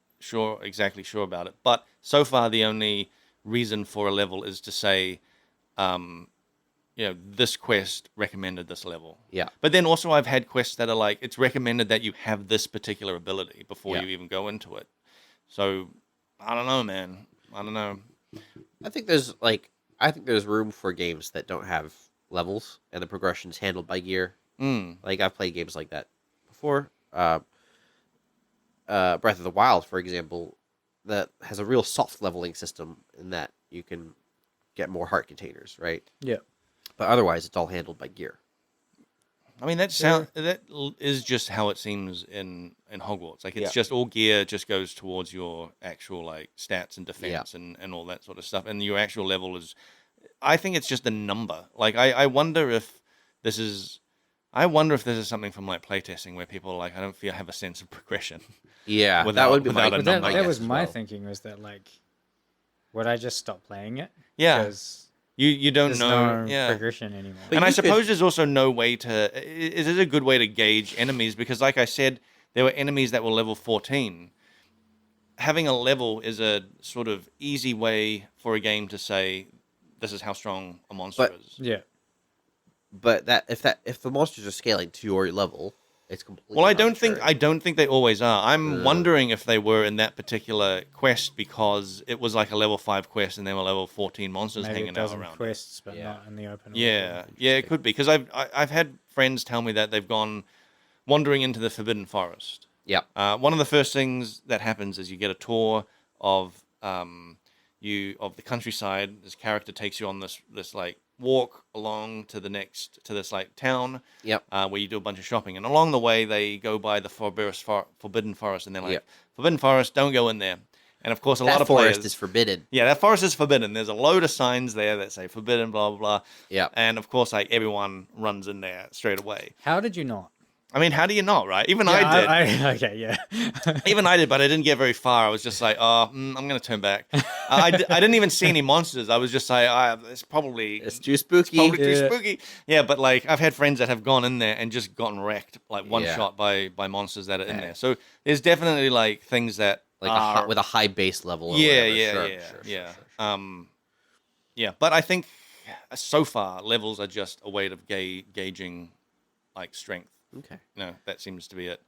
exactly sure about it. But so far, the only reason for a level is to say, this quest recommended this level. Yeah. But then also I've had quests that are like, it's recommended that you have this particular ability before Yeah. you even go into it. So I don't know, man. I don't know. I think there's room for games that don't have levels and the progression's handled by gear. Like I've played games like that before. Breath of the Wild, for example, that has a real soft leveling system in that you can get more heart containers, right? Yeah. But otherwise, it's all handled by gear. I mean, that is just how it seems in Hogwarts. Like, it's Yeah. just all gear just goes towards your actual, like, stats and defense and all that sort of stuff. And your actual level is, I think it's just a number. Like, I wonder if this is something from, like, playtesting where people are like, I don't feel I have a sense of progression. Yeah, Without- that would be without my a But number, that yes, was as my well. thinking, was that like, would I just stop playing it? Yeah. Because You don't there's know. no Yeah. progression anymore. But And I you could- suppose there's also no way to. It is a good way to gauge enemies because, like I said, there were enemies that were level 14. Having a level is a sort of easy way for a game to say, this is how strong a monster But- is. Yeah. But if the monsters are scaling to your level, it's completely. Well, I don't arbitrary. think they always are. I'm wondering if they were in that particular quest because it was like a level 5 quest and there were level 14 monsters Maybe it hanging does out in around. quests, but Yeah. not in the open. Yeah, world. yeah, it could be because I've had friends tell me that they've gone wandering into the Forbidden Forest. Yeah. One of the first things that happens is you get a tour of the countryside. This character takes you on this like walk along to this like town. Yep. Where you do a bunch of shopping, and along the way they go by the Forbidden Forest, and they're like, Yep. Forbidden Forest, don't go in there. And of course, a lot That of forest players. is forbidden. Yeah, that forest is forbidden. There's a load of signs there that say forbidden, blah blah blah. Yeah. And of course, like everyone runs in there straight away. How did you not? I mean, how do you not, right? Even I did. Okay, yeah. Even I did, but I didn't get very far. I was just like, I'm going to turn back. I didn't even see any monsters. I was just like, it's Too spooky. probably too Yeah. spooky. Yeah, but like I've had friends that have gone in there and just gotten wrecked, like one Yeah. shot by monsters that are in Yeah. there. So there's definitely like things that Like are, with a high base level. Or yeah, whatever. yeah, Sure, yeah, sure, yeah. sure. Yeah, but I think so far levels are just a way of gauging like strength. Okay. No, that seems to be it.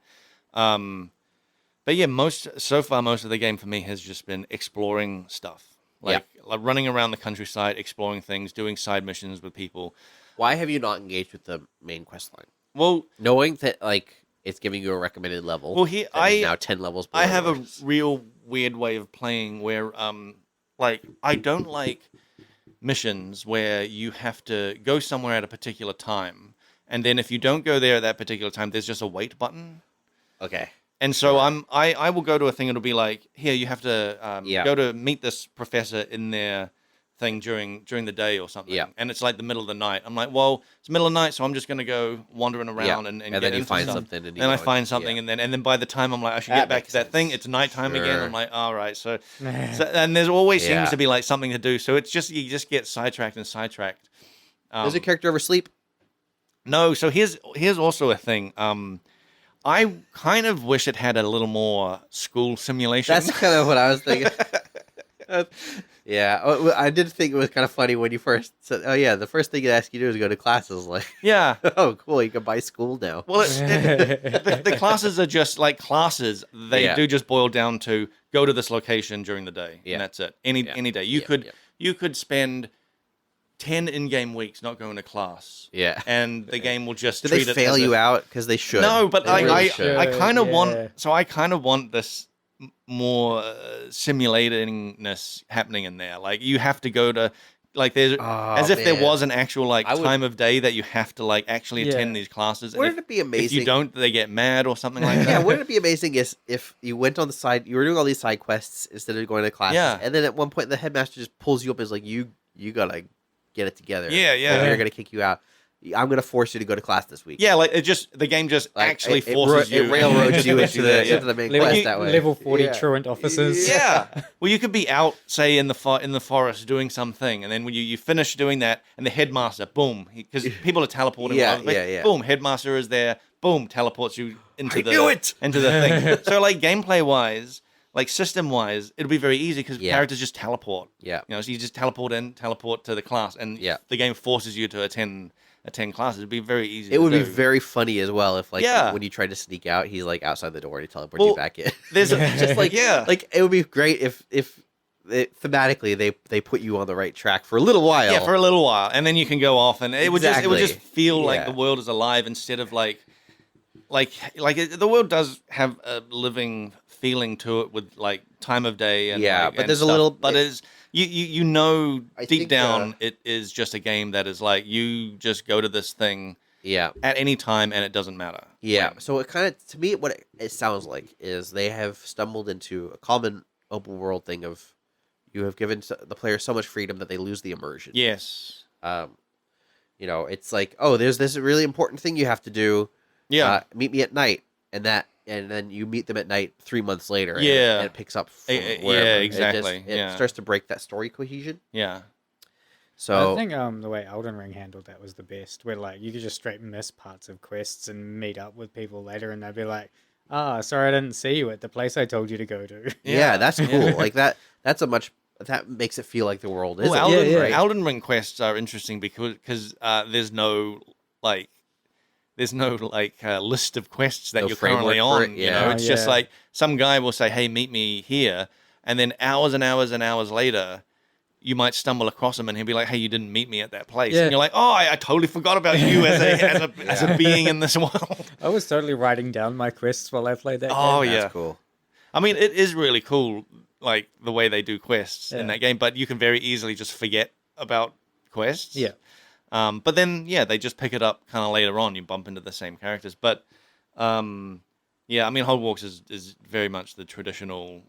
But yeah, most of the game for me has just been exploring stuff, like running around the countryside, exploring things, doing side missions with people. Why have you not engaged with the main quest line? Well, Knowing that like it's giving you a recommended level. Well, here that is now 10 levels. I below have a yours. real weird way of playing where, like, I don't like missions where you have to go somewhere at a particular time, and then if you don't go there at that particular time, there's just a wait button. Okay. And so I will go to a thing. It'll be like, here you have to go to meet this professor in their thing during the day or something. Yeah. And it's like the middle of the night. I'm like, well, it's the middle of the night, so I'm just gonna go wandering around and And get then you into find stuff. something. And you Then I go find and- something, yeah. and then by the time I'm like, I should That get back makes to that thing. sense. It's nighttime again. Sure. I'm like, all right. So and there's always Yeah. seems to be like something to do. So it's just you just get sidetracked and sidetracked. Does a character ever sleep? No, so here's also a thing. I kind of wish it had a little more school simulation. That's kind of what I was thinking. Yeah, I did think it was kind of funny when you first said, "Oh yeah, the first thing it asks you to do is go to classes." Like, yeah. oh cool, you can buy school now. Well, the classes are just like classes. They Yeah. do just boil down to go to this location during the day, Yeah. and that's it. Any day you Yeah, could yeah. you could spend 10 in-game weeks not going to class, Yeah. and the game will just Do they treat it fail as you if- out because they should? No, but They like really should. I kind of Yeah. want. So I kind of want this more simulatingness happening in there. Like you have to go to like there's Oh, as if there man. was an actual like I would- time of day that you have to like actually attend Yeah. these classes. And Wouldn't it be if amazing? you don't, they get mad or something like Yeah, that. wouldn't it be amazing if you went on the side, you were doing all these side quests instead of going to classes, Yeah. and then at one point the headmaster just pulls you up and is like, you gotta get it together. Yeah, yeah. Or you're gonna kick you out. I'm going to force you to go to class this week. Yeah, like the game just Like, actually it forces you. It railroads you Puts into there, the main level, quest that way. level 40 Yeah. truant officers. Yeah. Well, you could be out, say, in the forest doing something, and then when you finish doing that, and the headmaster, boom, because people are teleporting. Yeah, all over the place, yeah. Boom, headmaster is there. Boom, teleports you into knew it! into the thing. So, like gameplay wise, like system wise, it'll be very easy because Yeah. characters just teleport. Yeah. You know, so you just teleport to the class, and Yeah. the game forces you to attend classes. It'd be very easy. It would be do. very funny as well if, like, Yeah. when you try to sneak out, he's like outside the door and he teleports you Well, back in. There's Just like, yeah. like it would be great if thematically they put you on the right track for a little while. Yeah, for a little while, and then you can go off, and it would just Exactly. feel like Yeah. the world is alive instead of like the world does have a living feeling to it with like time of day and Yeah, like, but and there's a stuff. little- but it's you know I deep think, down it is just a game that is like you just go to this thing Yeah. at any time and it doesn't matter. Yeah. When- So it kind of, to me, what it sounds like is they have stumbled into a common open world thing of you have given the player so much freedom that they lose the immersion. yes. You know, it's like, oh, there's this really important thing you have to do. Yeah. Meet me at night, and then you meet them at night 3 months later. Yeah. And it picks up from Yeah, wherever. exactly, It yeah. starts to break that story cohesion. yeah. So I think the way Elden Ring handled that was the best, where like you could just straight miss parts of quests and meet up with people later, and they'd be like, sorry I didn't see you at the place I told you to go to." yeah, that's Yeah. cool. Like that makes it feel like the world is. Well, yeah. Elden Ring quests are interesting because there's no list of quests that No you're currently framework for on. it, You yeah. know, Oh, it's just yeah. like some guy will say, "Hey, meet me here," and then hours and hours and hours later, you might stumble across him, and he'll be like, "Hey, you didn't meet me at that place," Yeah. and you're like, "Oh, I totally forgot about you as a being in this world." I was totally writing down my quests while I played that Oh, game. yeah. That's cool. I mean, it is really cool, like the way they do quests in Yeah. that game, but you can very easily just forget about quests. Yeah. But then, yeah, they just pick it up kind of later on. You bump into the same characters. But, yeah, I mean, Hogwarts is very much the traditional,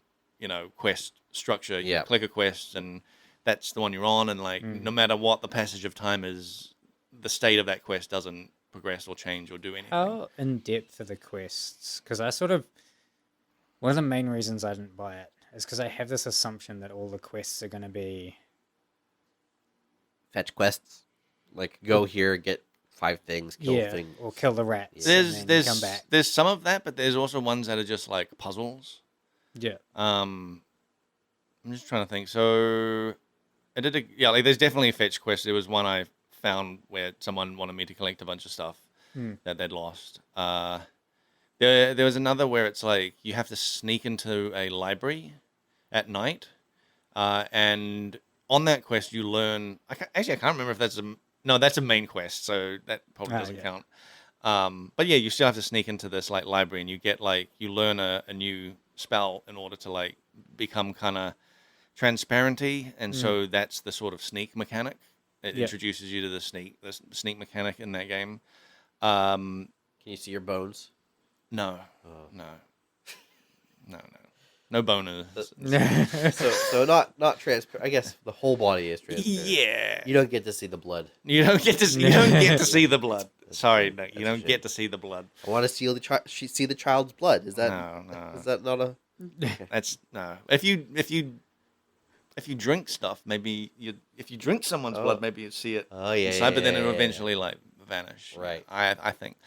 quest structure. You Yeah. click a quest, and that's the one you're on. And, like, no matter what the passage of time is, the state of that quest doesn't progress or change or do anything. How in depth are the quests? Because one of the main reasons I didn't buy it is because I have this assumption that all the quests are going to be. Fetch quests, like go here, get 5 things, kill Yeah, thing. or kill the rats. and then come back. There's some of that, but there's also ones that are just, like, puzzles. Yeah. I'm just trying to think. So, like there's definitely a fetch quest. There was one I found where someone wanted me to collect a bunch of stuff that they'd lost. There was another where it's like you have to sneak into a library at night, and on that quest you learn. I can't remember if that's that's a main quest, so that probably doesn't count. But yeah, you still have to sneak into this like library, and you get you learn a new spell in order to like become kind of transparenty, and so that's the sort of sneak mechanic. It introduces you to the sneak mechanic in that game. Can you see your bones? No, no boners. So not transparent. I guess the whole body is transparent. Yeah, You don't get to see the blood. you don't get to see the blood. Sorry, Nick, you That's a don't shame. get to see the blood. I want to see the child's blood. Is that No. is that not a? That's no. If you drink stuff, maybe if you drink someone's blood, maybe you see it. Oh yeah. inside, but then it'll yeah. eventually like vanish. Right. I think.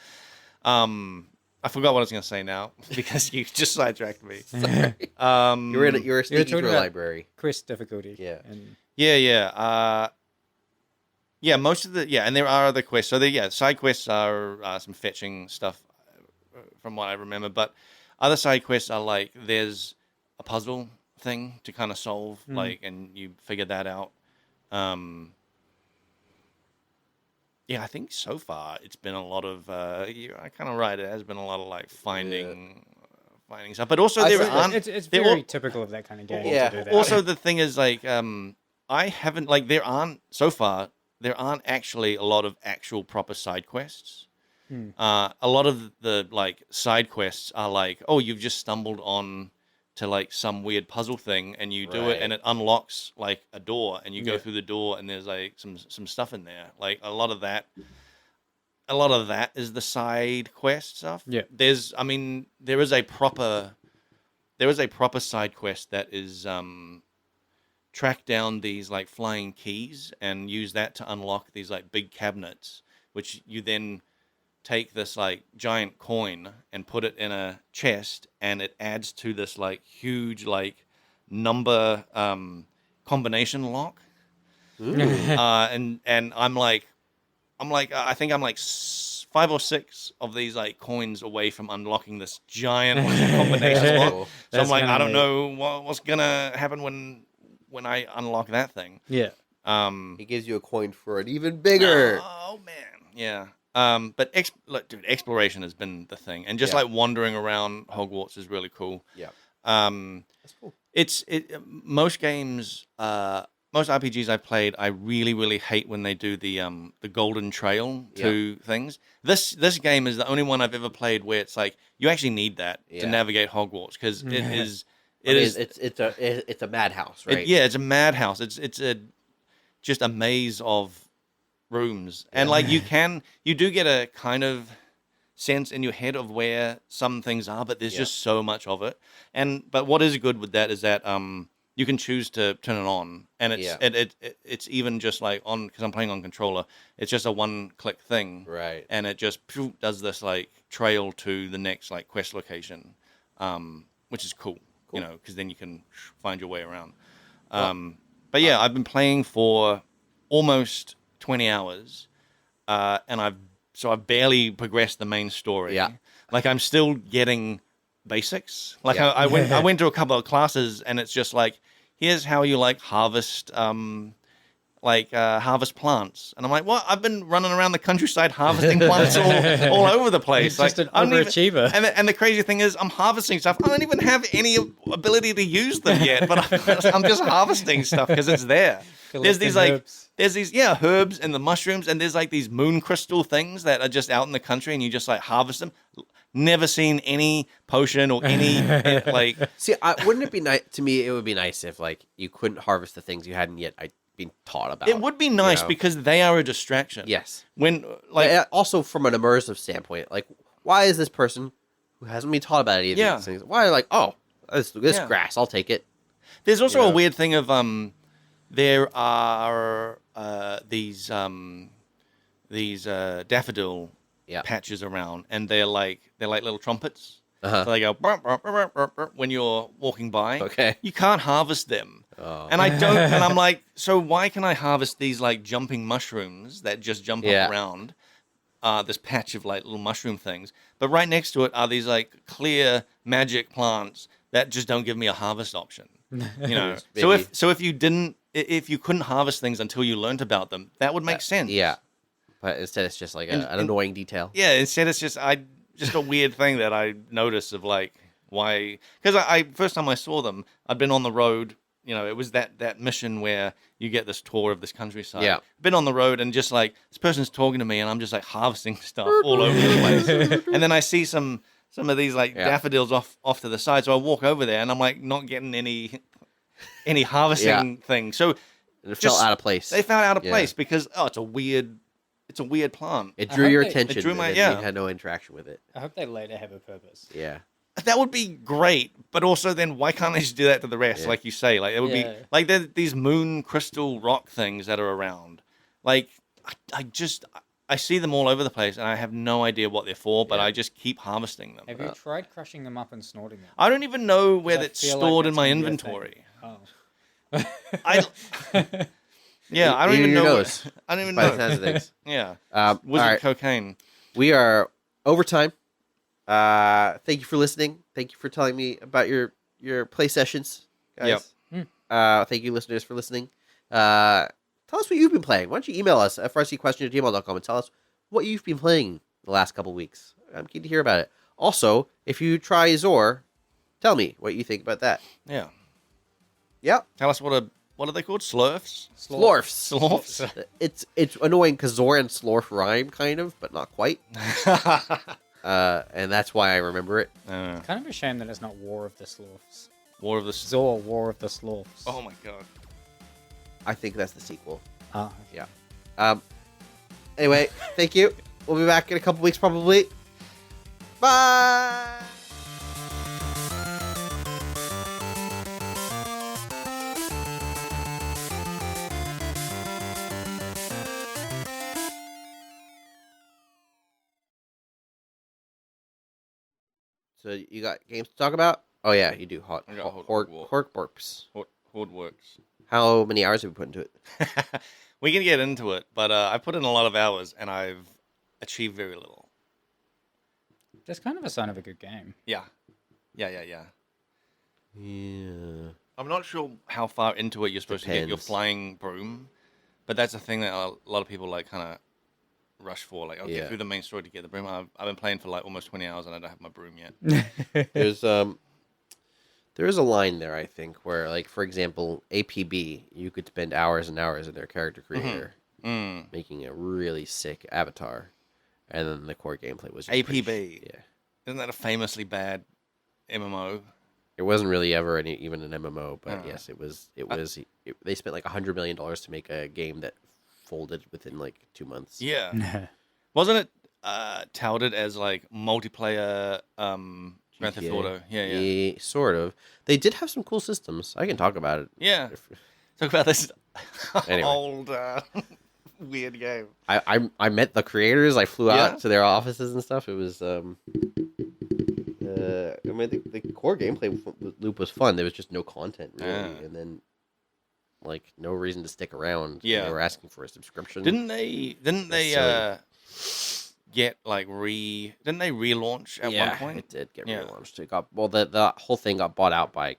I forgot what I was going to say now because you just sidetracked me. You were sneaking talking through a about- library. Quest difficulty. Yeah. And Yeah. Most of and there are other quests. So side quests are some fetching stuff, from what I remember. But other side quests are like there's a puzzle thing to kind of solve, and you figure that out. I think so far it's been a lot of. You're kind of right. It has been a lot of like finding stuff, but also there aren't. it's there very al- typical of that kind of game Yeah. to do that. Also, the thing is, like, I haven't like there aren't so far. There aren't actually a lot of actual proper side quests. A lot of the like side quests are like, oh, you've just stumbled on to like some weird puzzle thing, and you do it, and it unlocks like a door, and you go through the door, and there's like some stuff in there. Like a lot of that, a lot of that is the side quest stuff. Yeah. There is a proper side quest that is track down these like flying keys and use that to unlock these like big cabinets, which you then take this like giant coin and put it in a chest, and it adds to this like huge like number combination lock. And I'm like I think I'm like 5 or 6 of these like coins away from unlocking this giant combination lock. So That's I'm like, I don't gonna know what's gonna happen when I unlock that thing. Yeah. He gives you a coin for an even bigger. Oh man, yeah. But look, dude, exploration has been the thing, and just Yeah. like wandering around Hogwarts is really cool. Yeah. That's cool. Most games, most RPGs I played, I really, really hate when they do the golden trail to things. This game is the only one I've ever played where it's like you actually need that to navigate Hogwarts, because it's a madhouse, right? It's a madhouse. It's just a maze of rooms, and like you do get a kind of sense in your head of where some things are, but there's just so much of it. But what is good with that is that you can choose to turn it on, and it's even just like on, because I'm playing on controller. It's just a one-click thing, right? And it just does this like trail to the next like quest location, which is cool. You know, because then you can find your way around. But yeah, I've been playing for almost 20 hours, and I've barely progressed the main story. Yeah. Like I'm still getting basics. Like I went to a couple of classes, and it's just like, here's how you like harvest harvest plants, and I'm like, what? I've been running around the countryside harvesting plants all over the place. It's just an overachiever. And the crazy thing is, I'm harvesting stuff. I don't even have any ability to use them yet, but I'm just harvesting stuff because it's there. There's these herbs and the mushrooms, and there's like these moon crystal things that are just out in the country, and you just like harvest them. Never seen any potion or any like. See, wouldn't it be nice to me? It would be nice if like you couldn't harvest the things you hadn't yet been taught about. It would be nice because they are a distraction. Yes. When but also from an immersive standpoint, like why is this person who hasn't been taught about any of these things? Why are like, oh, this grass, I'll take it. There's also a weird thing of there are these daffodil patches around, and they're like little trumpets. So they go burp, burp, burp, burp, burp, when you're walking by. Okay. You can't harvest them. Oh. And I don't, and I'm like, so why can I harvest these like jumping mushrooms that just jump up around this patch of like little mushroom things? But right next to it are these like clear magic plants that just don't give me a harvest option. You know, so if you couldn't harvest things until you learned about them, that would make sense. Yeah. But instead, it's just like an annoying detail. Yeah. Instead, it's just a weird thing that I noticed of like why, because I first time I saw them, I'd been on the road. You know, it was that mission where you get this tour of this countryside. Yeah. Been on the road, and just like this person's talking to me, and I'm just like harvesting stuff all over the place. And then I see some of these like daffodils off to the side, so I walk over there, and I'm like not getting any harvesting thing. So it felt out of place. They felt out of place because it's a weird plant. It drew your attention. It drew my You had no interaction with it. I hope they later have a purpose. Yeah. That would be great, but also then why can't they just do that to the rest? Like you say, like it would be like these moon crystal rock things that are around. Like I see them all over the place, and I have no idea what they're for, but I just keep harvesting them. Have you tried crushing them up and snorting them? I don't even know where that's stored in my inventory. Oh. I don't even know. I don't even know. By the sounds of things. Yeah. Was it cocaine? We are over time. Thank you for listening. Thank you for telling me about your play sessions, guys. Yep. Thank you, listeners, for listening. Tell us what you've been playing. Why don't you email us at frcquestion@gmail.com and tell us what you've been playing the last couple weeks. I'm keen to hear about it. Also, if you try Zor, tell me what you think about that. Yeah. Yep. Tell us what are they called? Slurfs? Slorfs. It's annoying because Zor and Slorf rhyme, kind of, but not quite. And that's why I remember it. Kind of a shame that it's not War of the Slorfs. Zor, War of the Slorfs. Oh my god. I think that's the sequel. Ah. Yeah. Anyway, thank you. We'll be back in a couple weeks probably. Bye. So you got games to talk about? Oh yeah, you do. I got Hogwarts. Hogwarts. How many hours have you put into it? We can get into it, but I put in a lot of hours and I've achieved very little. That's kind of a sign of a good game. Yeah. Yeah. I'm not sure how far into it you're supposed to get your flying broom, but that's a thing that a lot of people like kind of rush for. Like, I'll get through the main story to get the broom. I've been playing for like almost 20 hours and I don't have my broom yet. There is a line there, I think, where, like, for example, APB, you could spend hours and hours in their character creator making a really sick avatar, and then the core gameplay was just APB. Isn't that a famously bad MMO? It wasn't really ever even an MMO, but yes, it was. They spent like $100 million to make a game that folded within like 2 months. Yeah, wasn't it touted as like multiplayer Grand Theft Auto? Yeah, sort of. They did have some cool systems. I can talk about it. Yeah, talk about this anyway. Old weird game. I met the creators. I flew out to their offices and stuff. It was I mean, the core gameplay loop was fun. There was just no content really, and then like no reason to stick around. Yeah, they were asking for a subscription. Didn't they get like Didn't they relaunch at one point? It did get relaunched. It got the whole thing got bought out by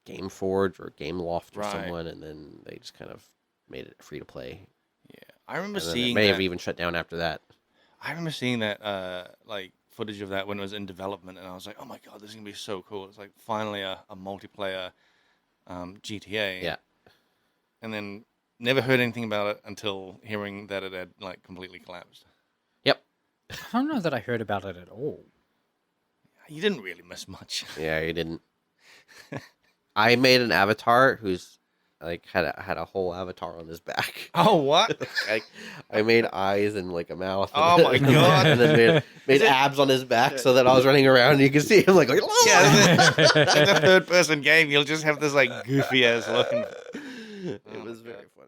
GameForge or GameLoft or someone, and then they just kind of made it free to play. Yeah, I remember seeing. It may have even shut down after that. I remember seeing that like footage of that when it was in development, and I was like, "Oh my god, this is gonna be so cool!" It's like finally a multiplayer GTA. Yeah, and then never heard anything about it until hearing that it had like completely collapsed. Yep. I don't know that I heard about it at all. You didn't really miss much. Yeah, you didn't. I made an avatar who's like had a whole avatar on his back. Oh, what? I made eyes and like a mouth. Oh my god! And then made abs on his back so that I was running around and you can see him like yeah. It's a third-person game. You'll just have this like goofy ass looking. It was very funny.